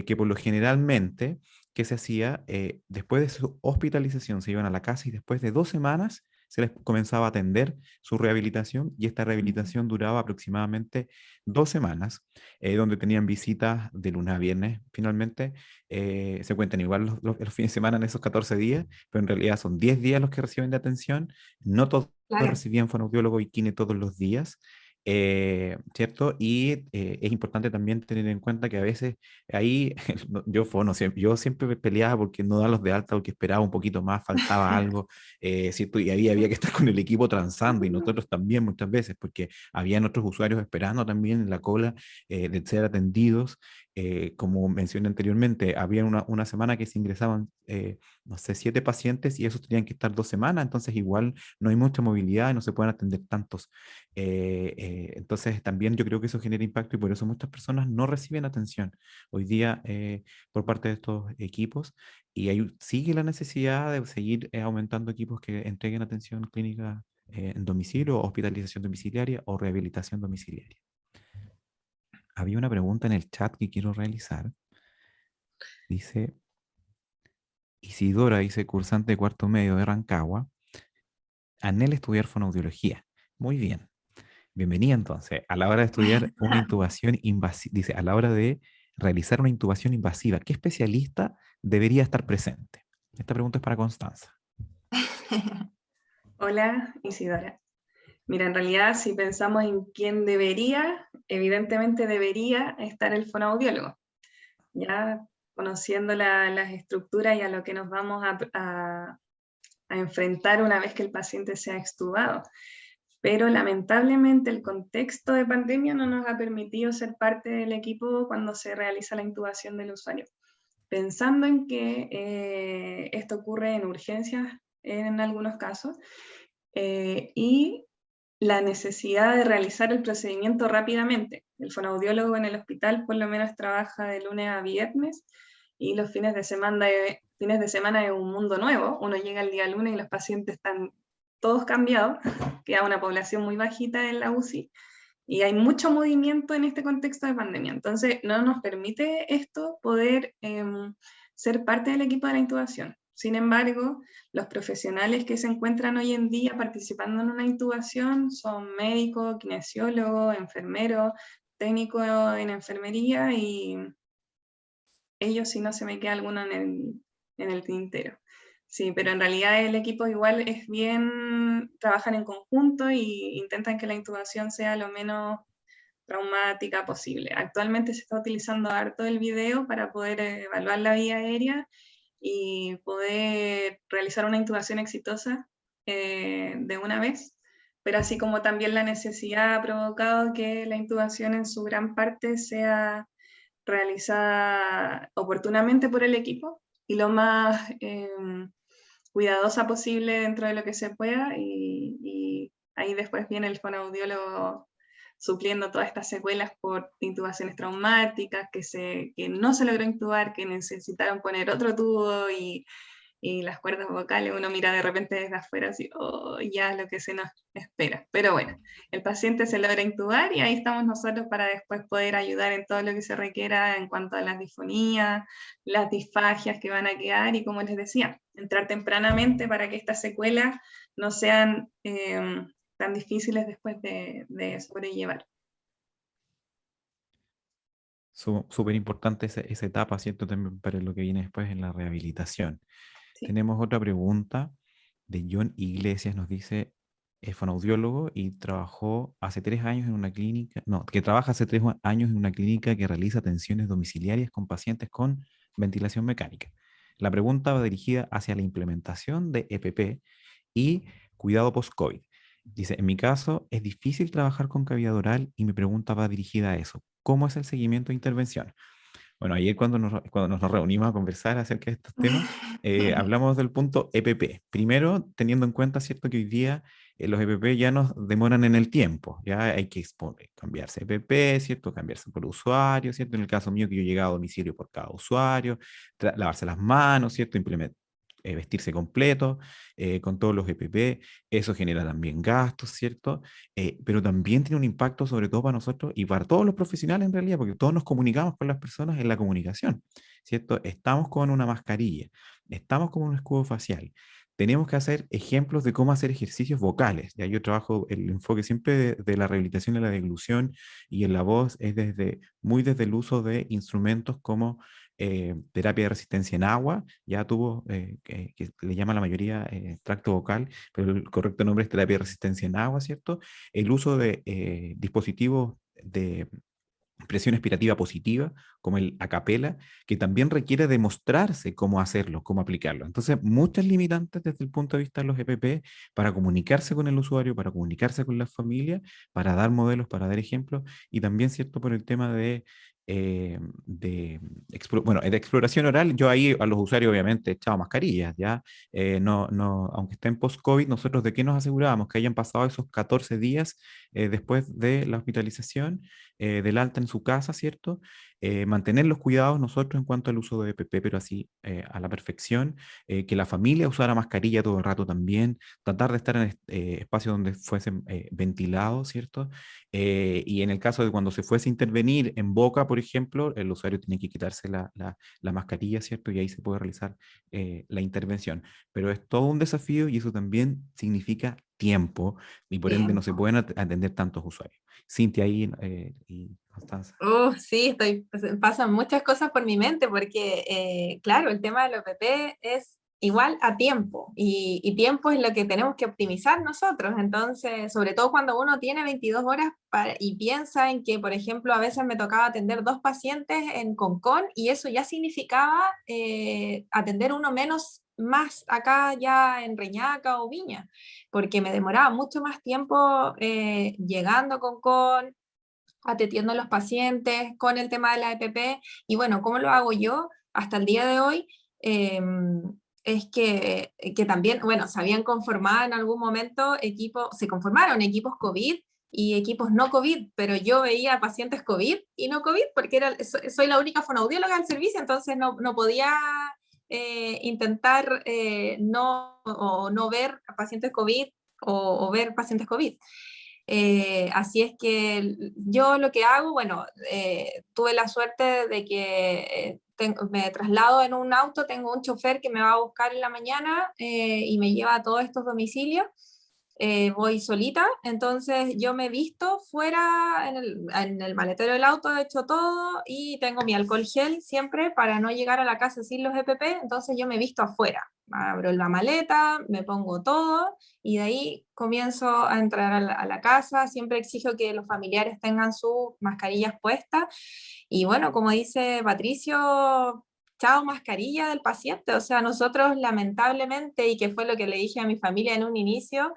que por lo generalmente, ¿qué se hacía? Después de su hospitalización se iban a la casa y después de 2 semanas se les comenzaba a atender su rehabilitación y esta rehabilitación duraba aproximadamente 2 semanas, donde tenían visitas de lunes a viernes. Finalmente, se cuentan igual los fines de semana en esos 14 días, pero en realidad son 10 días los que reciben de atención. No todos Claro. recibían fonoaudiólogo y kine todos los días. ¿Cierto? Y es importante también tener en cuenta que a veces ahí yo siempre peleaba porque no dan los de alta, porque esperaba un poquito más, faltaba algo, ¿cierto? Y ahí había que estar con el equipo transando y nosotros también muchas veces, porque habían otros usuarios esperando también en la cola de ser atendidos. Como mencioné anteriormente, había una semana que se ingresaban, no sé, 7 pacientes y esos tenían que estar 2 semanas, entonces igual no hay mucha movilidad y no se pueden atender tantos. Entonces también yo creo que eso genera impacto y por eso muchas personas no reciben atención hoy día por parte de estos equipos y sigue la necesidad de seguir aumentando equipos que entreguen atención clínica en domicilio, hospitalización domiciliaria o rehabilitación domiciliaria. Había una pregunta en el chat que quiero realizar. Dice Isidora, dice cursante de cuarto medio de Rancagua, anhela estudiar fonoaudiología. Muy bien. Bienvenida entonces. A la hora de estudiar una intubación invasiva, dice, a la hora de realizar una intubación invasiva, ¿qué especialista debería estar presente? Esta pregunta es para Constanza. Hola, Isidora. Mira, en realidad, si pensamos en quién debería, evidentemente debería estar el fonoaudiólogo. Ya conociendo las estructuras y a lo que nos vamos a enfrentar una vez que el paciente sea extubado. Pero lamentablemente el contexto de pandemia no nos ha permitido ser parte del equipo cuando se realiza la intubación del usuario. Pensando en que esto ocurre en urgencias en algunos casos, y la necesidad de realizar el procedimiento rápidamente. El fonoaudiólogo en el hospital por lo menos trabaja de lunes a viernes y los fines de semana es un mundo nuevo. Uno llega el día lunes y los pacientes están todos cambiados, queda una población muy bajita en la UCI y hay mucho movimiento en este contexto de pandemia. Entonces no nos permite esto poder ser parte del equipo de la intubación. Sin embargo, los profesionales que se encuentran hoy en día participando en una intubación son médicos, kinesiólogos, enfermeros, técnicos en enfermería y ellos, si no se me queda alguno en el tintero. Sí, pero en realidad el equipo igual es bien, trabajan en conjunto y intentan que la intubación sea lo menos traumática posible. Actualmente se está utilizando harto el video para poder evaluar la vía aérea y poder realizar una intubación exitosa de una vez, pero así como también la necesidad ha provocado que la intubación en su gran parte sea realizada oportunamente por el equipo y lo más cuidadosa posible dentro de lo que se pueda, y ahí después viene el fonoaudiólogo supliendo todas estas secuelas por intubaciones traumáticas, que no se logró intubar, que necesitaron poner otro tubo, y las cuerdas vocales, uno mira de repente desde afuera así, oh, ya lo que se nos espera. Pero bueno, el paciente se logra intubar y ahí estamos nosotros para después poder ayudar en todo lo que se requiera en cuanto a las disfonías, las disfagias que van a quedar, y como les decía, entrar tempranamente para que estas secuelas no sean tan difíciles después de sobrellevar. Súper importante esa etapa, ¿cierto? También para lo que viene después en la rehabilitación. Sí. Tenemos otra pregunta de John Iglesias, nos dice, es fonoaudiólogo y trabajó hace 3 años en una clínica, no, que trabaja hace 3 años en una clínica que realiza atenciones domiciliarias con pacientes con ventilación mecánica. La pregunta va dirigida hacia la implementación de EPP y cuidado post-COVID. Dice, en mi caso es difícil trabajar con cavidad oral y mi pregunta va dirigida a eso. ¿Cómo es el seguimiento de intervención? Bueno, ayer cuando nos reunimos a conversar acerca de estos temas, hablamos del punto EPP. Primero, teniendo en cuenta, ¿cierto?, que hoy día los EPP ya nos demoran en el tiempo, ya hay que cambiarse EPP, ¿cierto?, cambiarse por usuario, ¿cierto? En el caso mío, que yo llegaba a domicilio por cada usuario, lavarse las manos, ¿cierto?, vestirse completo, con todos los EPP, eso genera también gastos, ¿cierto? Pero también tiene un impacto sobre todo para nosotros y para todos los profesionales en realidad, porque todos nos comunicamos con las personas en la comunicación, ¿cierto? Estamos con una mascarilla, estamos con un escudo facial, tenemos que hacer ejemplos de cómo hacer ejercicios vocales. Ya yo trabajo el enfoque siempre de la rehabilitación y la deglución, y en la voz es muy desde el uso de instrumentos como terapia de resistencia en agua, ya tuvo, que le llama la mayoría tracto vocal, pero el correcto nombre es terapia de resistencia en agua, ¿cierto? El uso de dispositivos de presión expirativa positiva, como el acapela, que también requiere demostrarse cómo hacerlo, cómo aplicarlo. Entonces, muchas limitantes desde el punto de vista de los EPP para comunicarse con el usuario, para comunicarse con la familia, para dar modelos, para dar ejemplos, y también, ¿cierto?, por el tema de exploración oral. Yo ahí a los usuarios obviamente he echado mascarillas, ¿ya? Aunque estén post-COVID, nosotros ¿de qué nos asegurábamos? Que hayan pasado esos 14 días después de la hospitalización, del alta en su casa, ¿cierto? Mantener los cuidados nosotros en cuanto al uso de EPP, pero así a la perfección, que la familia usara mascarilla todo el rato también, tratar de estar en espacios donde fuesen ventilados, ¿cierto? Y en el caso de cuando se fuese a intervenir en boca, por ejemplo, el usuario tiene que quitarse la mascarilla, ¿cierto? Y ahí se puede realizar la intervención. Pero es todo un desafío y eso también significa tiempo, y por ende no se pueden atender tantos usuarios. Cintia ahí y Constanza. Sí, pasan muchas cosas por mi mente porque, claro, el tema del OPP es igual a tiempo, y tiempo es lo que tenemos que optimizar nosotros. Entonces, sobre todo cuando uno tiene 22 horas y piensa en que, por ejemplo, a veces me tocaba atender 2 pacientes en Concón, y eso ya significaba atender uno menos más acá ya en Reñaca o Viña, porque me demoraba mucho más tiempo llegando a Concón, atendiendo a los pacientes con el tema de la EPP. Y bueno, ¿cómo lo hago yo hasta el día de hoy? Es que también, bueno, se habían conformado en algún momento se conformaron equipos COVID y equipos no COVID, pero yo veía pacientes COVID y no COVID porque soy la única fonoaudióloga del servicio, entonces no podía intentar no ver pacientes COVID o ver pacientes COVID. Así es que yo lo que hago, bueno, tuve la suerte de que me traslado en un auto, tengo un chofer que me va a buscar en la mañana y me lleva a todos estos domicilios. Voy solita, entonces yo me visto fuera en el maletero del auto, he hecho todo, y tengo mi alcohol gel siempre para no llegar a la casa sin los EPP, entonces yo me visto afuera, abro la maleta, me pongo todo y de ahí comienzo a entrar a la casa. Siempre exijo que los familiares tengan sus mascarillas puestas, y bueno, como dice Patricio, chao mascarilla del paciente. O sea, nosotros lamentablemente, y que fue lo que le dije a mi familia en un inicio,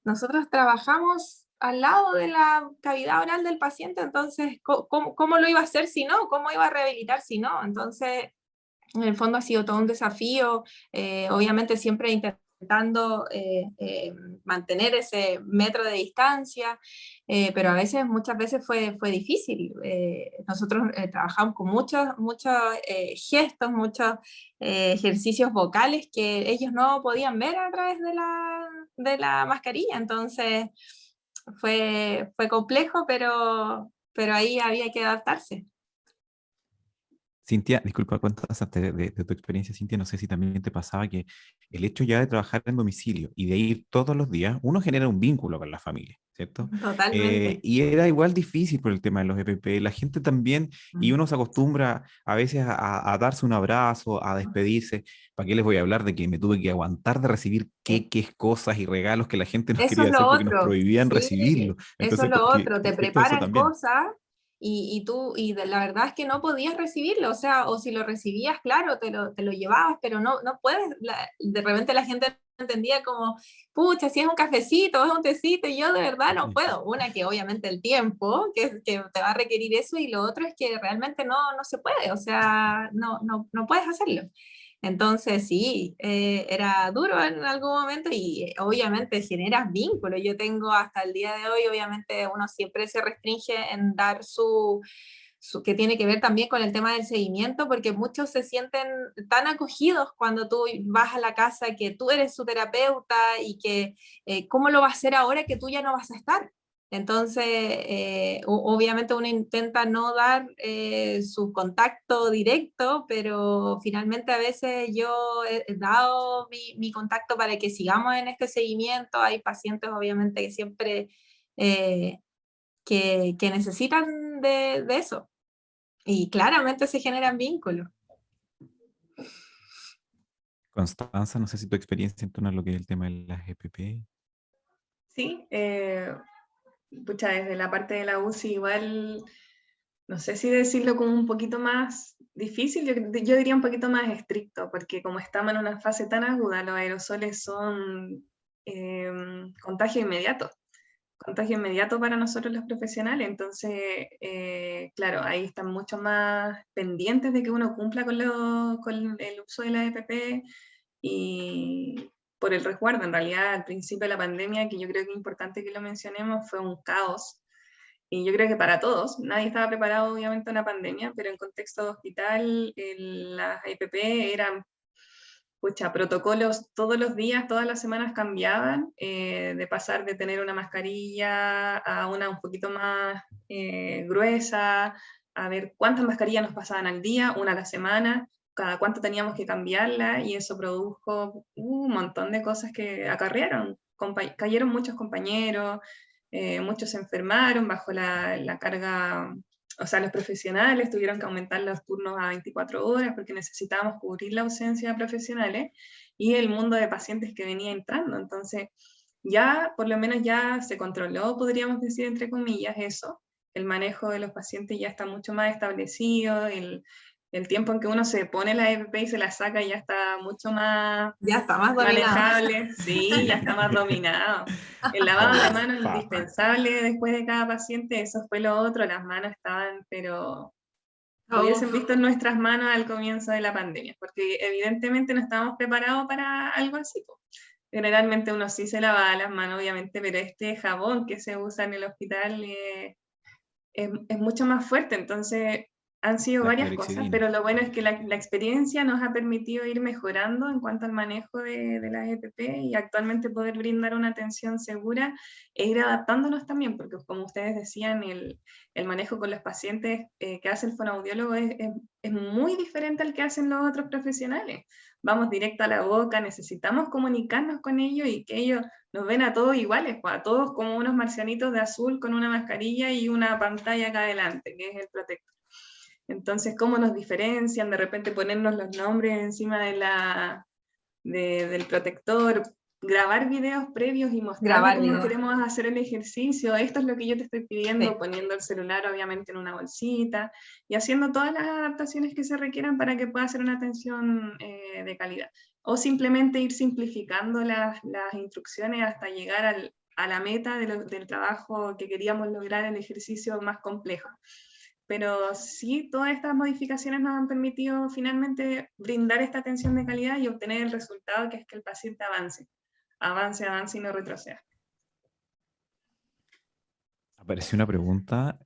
nosotros trabajamos al lado de la cavidad oral del paciente, entonces, ¿cómo lo iba a hacer si no? ¿Cómo iba a rehabilitar si no? Entonces, en el fondo ha sido todo un desafío, obviamente siempre intentando intentando mantener ese metro de distancia, pero muchas veces fue difícil. Nosotros trabajamos con muchos gestos, muchos ejercicios vocales que ellos no podían ver a través de la mascarilla, entonces fue complejo, pero ahí había que adaptarse. Cintia, disculpa, cuéntanos antes de tu experiencia, Cintia, no sé si también te pasaba que el hecho ya de trabajar en domicilio y de ir todos los días, uno genera un vínculo con la familia, ¿cierto? Totalmente. Y era igual difícil por el tema de los EPP, la gente también, y uno se acostumbra a veces a darse un abrazo, a despedirse. ¿Para qué les voy a hablar de que me tuve que aguantar de recibir queques, cosas y regalos que la gente nos Eso quería es lo hacer porque nos otro, prohibían sí, recibirlo? eso es Entonces, lo otro, te respecto a eso preparan también. cosas la verdad es que no podías recibirlo, o sea, o si lo recibías, claro, te lo llevabas, pero no puedes, de repente la gente entendía como, pucha, si es un cafecito, es un tecito, y yo de verdad no puedo. Una, que obviamente el tiempo, que te va a requerir eso, y lo otro es que realmente no se puede, o sea, no puedes hacerlo. Entonces sí, era duro en algún momento y obviamente generas vínculos. Yo tengo hasta el día de hoy, obviamente uno siempre se restringe en dar que tiene que ver también con el tema del seguimiento, porque muchos se sienten tan acogidos cuando tú vas a la casa que tú eres su terapeuta y que ¿cómo lo va a hacer ahora que tú ya no vas a estar? Entonces, obviamente uno intenta no dar su contacto directo, pero finalmente a veces yo he dado mi contacto para que sigamos en este seguimiento. Hay pacientes obviamente que siempre que necesitan de eso y claramente se generan vínculos. Constanza, no sé si tu experiencia en torno a lo que es el tema de las EPP. Sí, pucha, desde la parte de la UCI igual, no sé si decirlo como un poquito más difícil, yo diría un poquito más estricto, porque como estamos en una fase tan aguda, los aerosoles son contagio inmediato para nosotros los profesionales, entonces, claro, ahí están mucho más pendientes de que uno cumpla con el uso de la EPP y por el resguardo. En realidad, al principio de la pandemia, que yo creo que es importante que lo mencionemos, fue un caos. Y yo creo que para todos, nadie estaba preparado obviamente a una pandemia, pero en contexto de hospital, las EPP eran, pucha, protocolos todos los días, todas las semanas cambiaban, de pasar de tener una mascarilla a una un poquito más gruesa, a ver cuántas mascarillas nos pasaban al día, una a la semana, cada cuánto teníamos que cambiarla, y eso produjo un montón de cosas que acarrearon. Cayeron muchos compañeros, muchos se enfermaron bajo la carga, o sea, los profesionales tuvieron que aumentar los turnos a 24 horas porque necesitábamos cubrir la ausencia de profesionales y el mundo de pacientes que venía entrando. Entonces, ya por lo menos ya se controló, podríamos decir entre comillas, eso. El manejo de los pacientes ya está mucho más establecido, el tiempo en que uno se pone la EPP y se la saca ya está mucho más Ya está más dominado. manejable, sí, ya está más dominado. El lavado de manos es indispensable después de cada paciente, eso fue lo otro, las manos estaban, pero hubiesen visto nuestras manos al comienzo de la pandemia, porque evidentemente no estábamos preparados para algo así. Generalmente uno sí se lava las manos, obviamente, pero este jabón que se usa en el hospital es mucho más fuerte, entonces han sido La varias cosas, clorexidina. pero lo bueno es que la experiencia nos ha permitido ir mejorando en cuanto al manejo de las EPP y actualmente poder brindar una atención segura e ir adaptándonos también, porque como ustedes decían, el manejo con los pacientes que hace el fonoaudiólogo es muy diferente al que hacen los otros profesionales. Vamos directo a la boca, necesitamos comunicarnos con ellos y que ellos nos ven a todos iguales, a todos como unos marcianitos de azul con una mascarilla y una pantalla acá adelante, que es el protector. Entonces, ¿cómo nos diferencian? De repente ponernos los nombres encima del protector, grabar videos previos y mostrando cómo queremos hacer el ejercicio. Esto es lo que yo te estoy pidiendo, sí. Poniendo el celular obviamente en una bolsita y haciendo todas las adaptaciones que se requieran para que pueda hacer una atención de calidad. O simplemente ir simplificando las instrucciones hasta llegar a la meta del trabajo que queríamos lograr, el ejercicio más complejo. pero sí, todas estas modificaciones nos han permitido finalmente brindar esta atención de calidad y obtener el resultado que es que el paciente avance, avance y no retroceda. Apareció una pregunta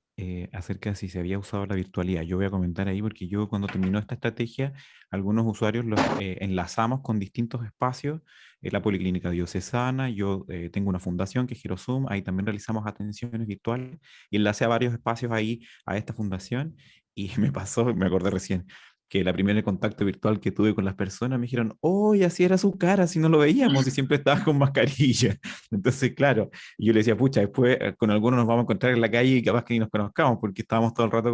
acerca de si se había usado la virtualidad. Yo voy a comentar ahí porque yo cuando terminó esta estrategia, algunos usuarios los enlazamos con distintos espacios. La Policlínica Diocesana, yo tengo una fundación que es Girosum, ahí también realizamos atenciones virtuales y enlacé a varios espacios ahí a esta fundación y me pasó, me acordé recién, que la primera contacto virtual que tuve con las personas me dijeron, oh, y así era su cara, si no lo veíamos y siempre estaba con mascarilla. Entonces, claro, y yo le decía, pucha, después con algunos nos vamos a encontrar en la calle y capaz que ni nos conozcamos porque estábamos todo el rato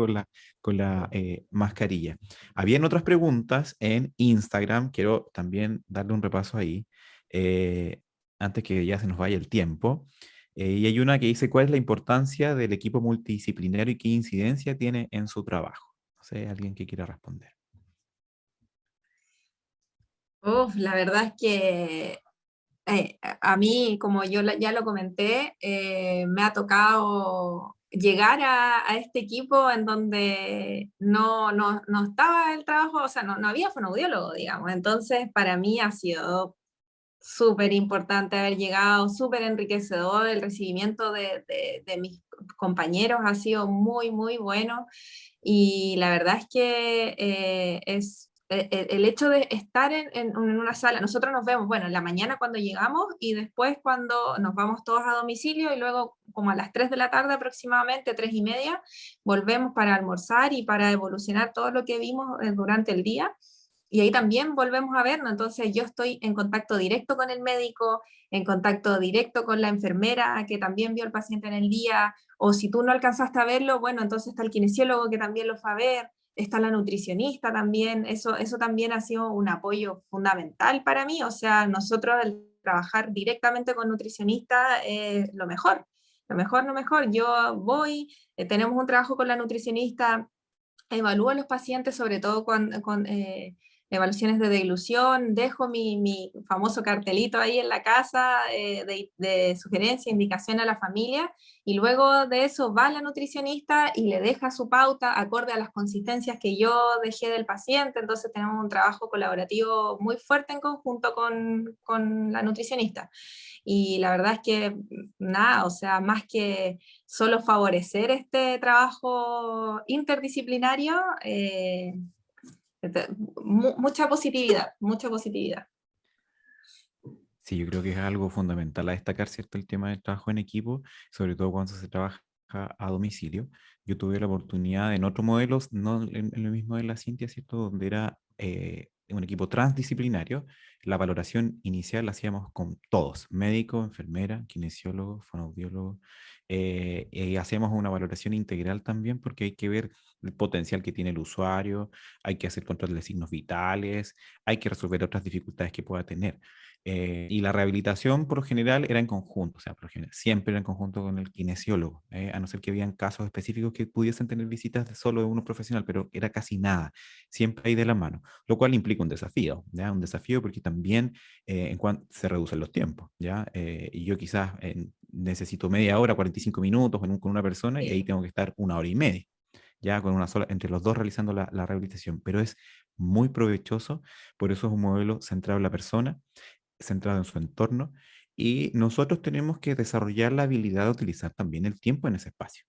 con la mascarilla. Habían otras preguntas en Instagram, quiero también darle un repaso ahí, eh, antes que ya se nos vaya el tiempo. Y hay una que dice, ¿cuál es la importancia del equipo multidisciplinario y qué incidencia tiene en su trabajo? No sé, alguien que quiera responder. Uf, la verdad es que a mí, como yo ya lo comenté, me ha tocado llegar a este equipo en donde no estaba el trabajo, o sea, no había fonoaudiólogo, digamos. Entonces, para mí ha sido súper importante haber llegado, súper enriquecedor. El recibimiento de mis compañeros ha sido muy, muy bueno. Y la verdad es que el hecho de estar en una sala, nosotros nos vemos, bueno, en la mañana cuando llegamos y después cuando nos vamos todos a domicilio y luego como a las 3 de la tarde aproximadamente, 3:30, volvemos para almorzar y para evolucionar todo lo que vimos durante el día. Y ahí también volvemos a vernos, entonces yo estoy en contacto directo con el médico, en contacto directo con la enfermera que también vio al paciente en el día, o si tú no alcanzaste a verlo, bueno, entonces está el kinesiólogo que también lo fue a ver, está la nutricionista también, eso también ha sido un apoyo fundamental para mí, o sea, nosotros el trabajar directamente con nutricionista es lo mejor, lo mejor, lo mejor. Yo voy, tenemos un trabajo con la nutricionista, evalúo a los pacientes, sobre todo con evaluaciones de deglución, dejo mi famoso cartelito ahí en la casa de sugerencia, indicación a la familia, y luego de eso va la nutricionista y le deja su pauta acorde a las consistencias que yo dejé del paciente. Entonces tenemos un trabajo colaborativo muy fuerte en conjunto con la nutricionista. Y la verdad es que nada, o sea, más que solo favorecer este trabajo interdisciplinario, mucha positividad, mucha positividad. Sí, yo creo que es algo fundamental a destacar, ¿cierto? El tema del trabajo en equipo, sobre todo cuando se trabaja a domicilio. Yo tuve la oportunidad en otros modelos, no en lo mismo de la Cintia, ¿cierto? Donde era un equipo transdisciplinario. La valoración inicial la hacíamos con todos, médico, enfermera, kinesiólogo, fonoaudiólogo. Y hacemos una valoración integral también porque hay que ver el potencial que tiene el usuario, hay que hacer control de signos vitales, hay que resolver otras dificultades que pueda tener. Y la rehabilitación por lo general era en conjunto, o sea, por lo general, siempre era en conjunto con el kinesiólogo, a no ser que habían casos específicos que pudiesen tener visitas solo de uno profesional, pero era casi nada, siempre ahí de la mano, lo cual implica un desafío, ¿ya? Un desafío porque también en cuanto se reducen los tiempos, ¿ya? Y yo quizás necesito media hora, 45 minutos con una persona y ahí tengo que estar 1 hora y media, ya con una sola, entre los dos realizando la rehabilitación, pero es muy provechoso, por eso es un modelo centrado en la persona, centrado en su entorno, y nosotros tenemos que desarrollar la habilidad de utilizar también el tiempo en ese espacio.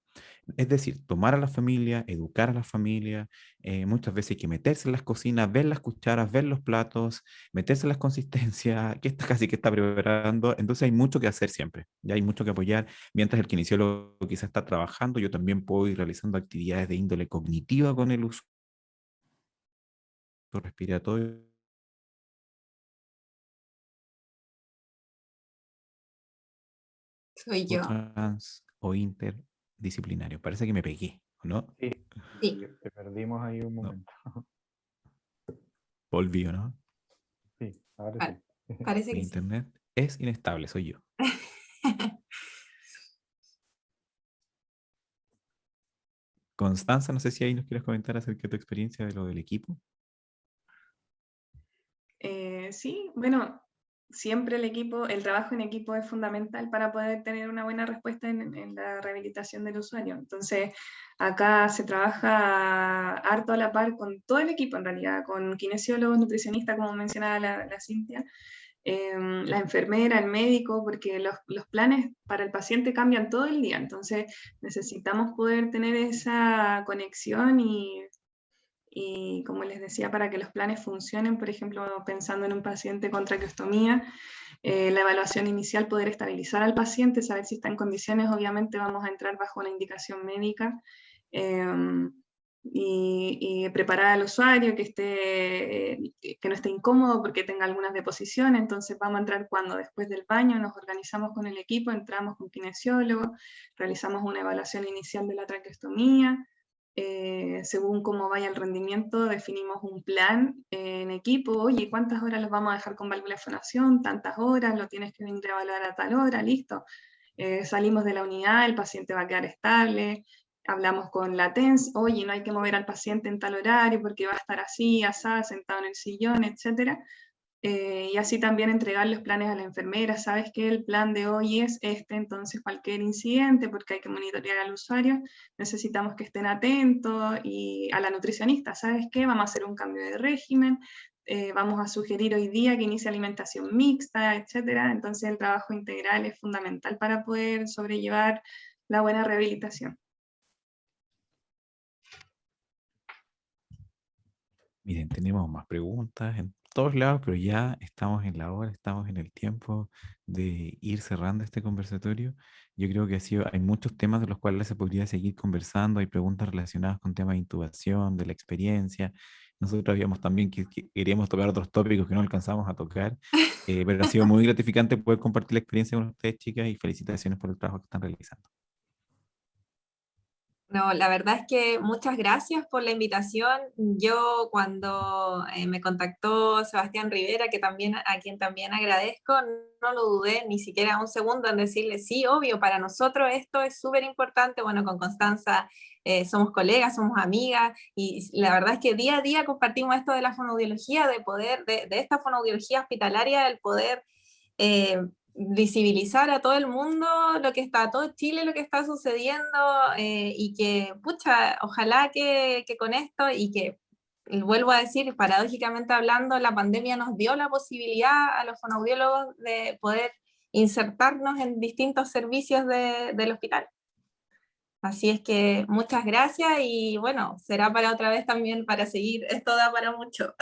Es decir, tomar a la familia, educar a la familia, muchas veces hay que meterse en las cocinas, ver las cucharas, ver los platos, meterse en las consistencias, que está casi que está preparando, entonces hay mucho que hacer siempre, ya hay mucho que apoyar, mientras el kinesiólogo quizás está trabajando, yo también puedo ir realizando actividades de índole cognitiva con el uso respiratorio, Soy yo. trans o interdisciplinario. Parece que me pegué, ¿no? Sí, Sí. te perdimos ahí un No, momento. volví, ¿o no? Sí, ahora sí. Parece Mi que sí. internet es inestable, soy yo. Constanza, no sé si ahí nos quieres comentar acerca de tu experiencia de lo del equipo. Sí, bueno, siempre el trabajo en equipo es fundamental para poder tener una buena respuesta en la rehabilitación del usuario. Entonces, acá se trabaja harto a la par con todo el equipo, en realidad, con kinesiólogos, nutricionistas, como mencionaba la Cintia, la enfermera, el médico, porque los planes para el paciente cambian todo el día, entonces necesitamos poder tener esa conexión y como les decía, para que los planes funcionen, por ejemplo, pensando en un paciente con traqueostomía, la evaluación inicial, poder estabilizar al paciente, saber si está en condiciones, obviamente vamos a entrar bajo una indicación médica, y preparar al usuario que no esté incómodo porque tenga algunas deposiciones, entonces vamos a entrar cuando después del baño nos organizamos con el equipo, entramos con kinesiólogo, realizamos una evaluación inicial de la traqueostomía, según cómo vaya el rendimiento, definimos un plan en equipo. Oye, ¿cuántas horas los vamos a dejar con válvula de fonación? Tantas horas, lo tienes que venir a evaluar a tal hora, listo. Salimos de la unidad, el paciente va a quedar estable, hablamos con la TENS, oye, no hay que mover al paciente en tal horario porque va a estar así, asá, sentado en el sillón, etc. Y así también entregar los planes a la enfermera, sabes que el plan de hoy es este, entonces cualquier incidente, porque hay que monitorear al usuario, necesitamos que estén atentos, y a la nutricionista, sabes que vamos a hacer un cambio de régimen, vamos a sugerir hoy día que inicie alimentación mixta, etcétera. Entonces el trabajo integral es fundamental para poder sobrellevar la buena rehabilitación. Miren, tenemos más preguntas en todos lados, pero ya estamos en la hora, estamos en el tiempo de ir cerrando este conversatorio. Yo creo que hay muchos temas de los cuales se podría seguir conversando, hay preguntas relacionadas con temas de intubación, de la experiencia. Nosotros habíamos también que queríamos tocar otros tópicos que no alcanzamos a tocar, pero ha sido muy gratificante poder compartir la experiencia con ustedes, chicas, y felicitaciones por el trabajo que están realizando. No, la verdad es que muchas gracias por la invitación. Yo cuando me contactó Sebastián Rivera, a quien también agradezco, no lo dudé ni siquiera un segundo en decirle, sí, obvio, para nosotros esto es súper importante. Bueno, con Constanza somos colegas, somos amigas, y la verdad es que día a día compartimos esto de la fonoaudiología, de esta fonoaudiología hospitalaria, el poder visibilizar a todo el mundo a todo Chile lo que está sucediendo, y que, pucha, ojalá que con esto, y que, vuelvo a decir, paradójicamente hablando, la pandemia nos dio la posibilidad a los fonoaudiólogos de poder insertarnos en distintos servicios del hospital. Así es que muchas gracias, y bueno, será para otra vez también para seguir, esto da para mucho.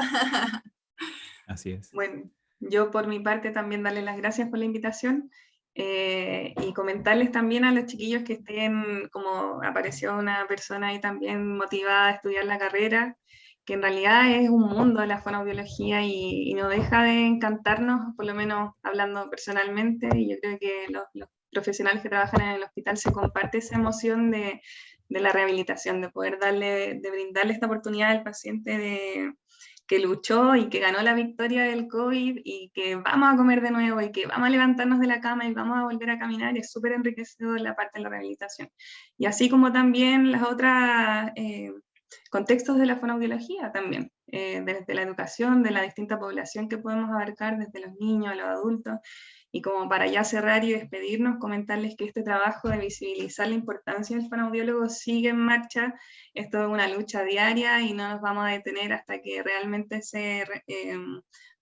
Así es. Bueno, yo por mi parte también darles las gracias por la invitación, y comentarles también a los chiquillos que estén, como apareció una persona ahí también motivada a estudiar la carrera, que en realidad es un mundo la fonoaudiología y no deja de encantarnos, por lo menos hablando personalmente, y yo creo que los profesionales que trabajan en el hospital se comparte esa emoción de la rehabilitación, de poder de brindarle esta oportunidad al paciente que luchó y que ganó la victoria del COVID, y que vamos a comer de nuevo y que vamos a levantarnos de la cama y vamos a volver a caminar, y es súper enriquecedor la parte de la rehabilitación. Y así como también las otras contextos de la fonoaudiología también, desde la educación, de la distinta población que podemos abarcar, desde los niños a los adultos. Y como para ya cerrar y despedirnos, comentarles que este trabajo de visibilizar la importancia del fonoaudiólogo sigue en marcha. Esto es una lucha diaria y no nos vamos a detener hasta que realmente se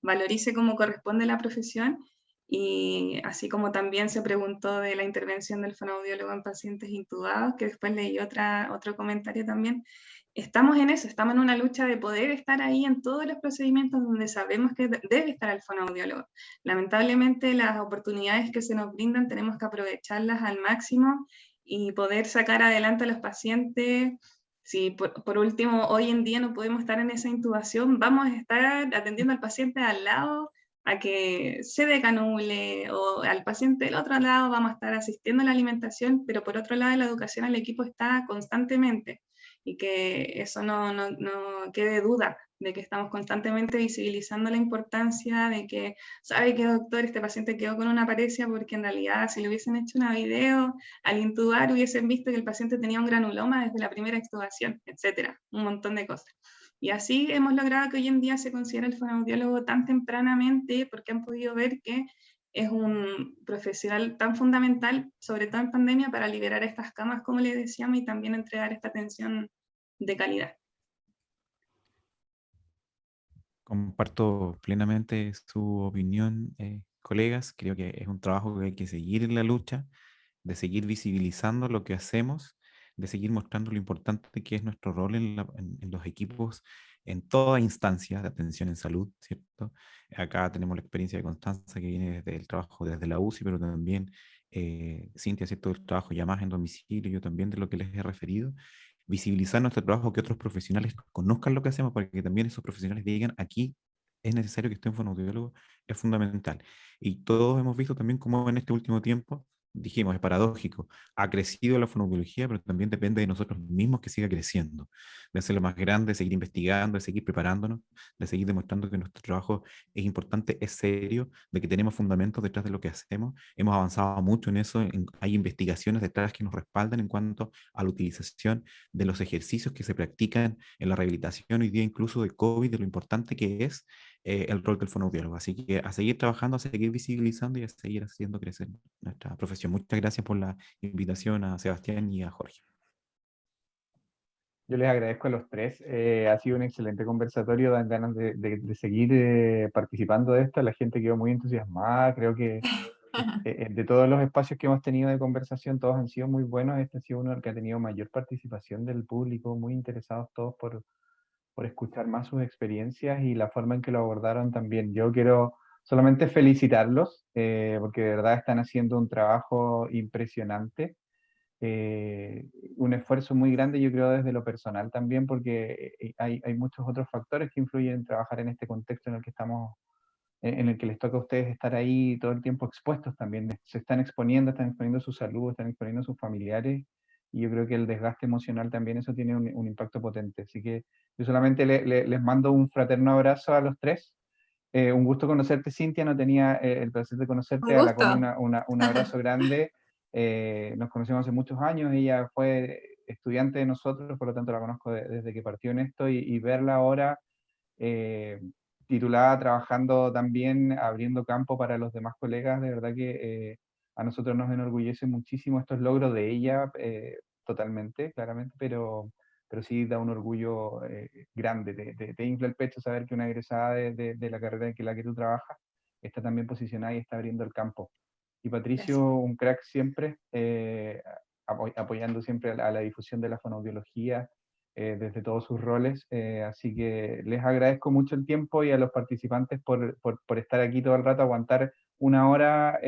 valorice como corresponde la profesión. Y así como también se preguntó de la intervención del fonoaudiólogo en pacientes intubados, que después leí otro comentario también, estamos en eso, estamos en una lucha de poder estar ahí en todos los procedimientos donde sabemos que debe estar el fonoaudiólogo. Lamentablemente las oportunidades que se nos brindan tenemos que aprovecharlas al máximo y poder sacar adelante a los pacientes. Si por último hoy en día no podemos estar en esa intubación, vamos a estar atendiendo al paciente al lado a que se decanule, o al paciente del otro lado vamos a estar asistiendo a la alimentación, pero por otro lado la educación al equipo está constantemente, y que eso no quede duda de que estamos constantemente visibilizando la importancia de que, ¿sabe qué, doctor? Este paciente quedó con una paresia porque en realidad si le hubiesen hecho una video, al intubar hubiesen visto que el paciente tenía un granuloma desde la primera extubación, etcétera, un montón de cosas. Y así hemos logrado que hoy en día se considere el fonoaudiólogo tan tempranamente, porque han podido ver que es un profesional tan fundamental, sobre todo en pandemia, para liberar estas camas, como les decíamos, y también entregar esta atención de calidad. Comparto plenamente su opinión, colegas. Creo que es un trabajo que hay que seguir en la lucha, de seguir visibilizando lo que hacemos, de seguir mostrando lo importante que es nuestro rol en los equipos, en toda instancia de atención en salud, ¿cierto? Acá tenemos la experiencia de Constanza que viene desde el trabajo desde la UCI, pero también Cintia, ¿cierto? El trabajo ya más en domicilio, yo también de lo que les he referido. Visibilizar nuestro trabajo, que otros profesionales conozcan lo que hacemos, para que también esos profesionales digan, aquí es necesario que esté un fonoaudiólogo, es fundamental. Y todos hemos visto también cómo en este último tiempo, dijimos, es paradójico, ha crecido la fonoaudiología, pero también depende de nosotros mismos que siga creciendo, de hacerlo más grande, de seguir investigando, de seguir preparándonos, de seguir demostrando que nuestro trabajo es importante, es serio, de que tenemos fundamentos detrás de lo que hacemos. Hemos avanzado mucho en eso, hay investigaciones detrás que nos respaldan en cuanto a la utilización de los ejercicios que se practican en la rehabilitación hoy día, incluso de COVID, de lo importante que es el rol del fonoaudiólogo. Así que a seguir trabajando, a seguir visibilizando y a seguir haciendo crecer nuestra profesión. Muchas gracias por la invitación a Sebastián y a Jorge. Yo les agradezco a los tres. Ha sido un excelente conversatorio, dan ganas de seguir participando de esto. La gente quedó muy entusiasmada. Creo que de todos los espacios que hemos tenido de conversación, todos han sido muy buenos. Este ha sido uno que ha tenido mayor participación del público, muy interesados todos por escuchar más sus experiencias y la forma en que lo abordaron también. Yo quiero solamente felicitarlos, porque de verdad están haciendo un trabajo impresionante. Un esfuerzo muy grande, yo creo, desde lo personal también, porque hay muchos otros factores que influyen en trabajar en este contexto en el que estamos, en el que les toca a ustedes estar ahí todo el tiempo expuestos también. Se están exponiendo su salud, están exponiendo a sus familiares, y yo creo que el desgaste emocional también, eso tiene un impacto potente. Así que yo solamente les mando un fraterno abrazo a los tres. Un gusto conocerte, Cintia, no tenía el placer de Un conocerte. A la gusto. Connie un abrazo grande. Nos conocemos hace muchos años, ella fue estudiante de nosotros, por lo tanto la conozco desde que partió en esto, y verla ahora eh, titulada, trabajando también, abriendo campo para los demás colegas, de verdad que a nosotros nos enorgullece muchísimo estos logros de ella, totalmente, claramente, pero sí da un orgullo grande, te infla el pecho saber que una egresada de la carrera en la que tú trabajas está también posicionada y está abriendo el campo. Y Patricio, Gracias. un crack siempre, apoyando siempre a la difusión de la fonoaudiología desde todos sus roles. Así que les agradezco mucho el tiempo, y a los participantes por estar aquí todo el rato, aguantar una hora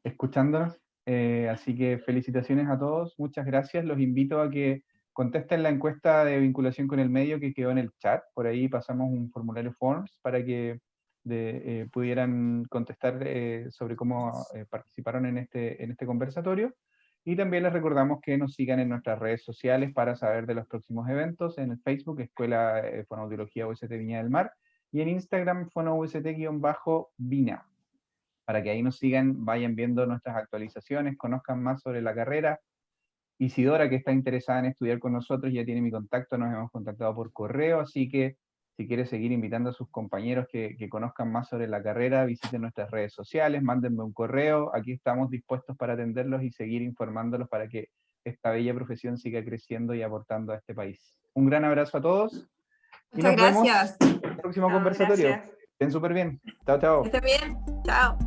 escuchándonos. Así que felicitaciones a todos, muchas gracias. Los invito a que contesten la encuesta de vinculación con el medio que quedó en el chat. Por ahí pasamos un formulario Forms para que pudieran contestar sobre cómo participaron en este conversatorio. Y también les recordamos que nos sigan en nuestras redes sociales para saber de los próximos eventos. En el Facebook, Escuela Fonoaudiología UST Viña del Mar, y en Instagram, fonoust_vina, para que ahí nos sigan, vayan viendo nuestras actualizaciones, conozcan más sobre la carrera. Isidora, que está interesada en estudiar con nosotros, ya tiene mi contacto, nos hemos contactado por correo, así que si quiere seguir invitando a sus compañeros que conozcan más sobre la carrera, visiten nuestras redes sociales, mándenme un correo, aquí estamos dispuestos para atenderlos y seguir informándolos para que esta bella profesión siga creciendo y aportando a este país. Un gran abrazo a todos y Muchas nos vemos gracias. en el próximo Chao, conversatorio. gracias. Estén súper bien. Chao, chao. Que estén bien. Chao.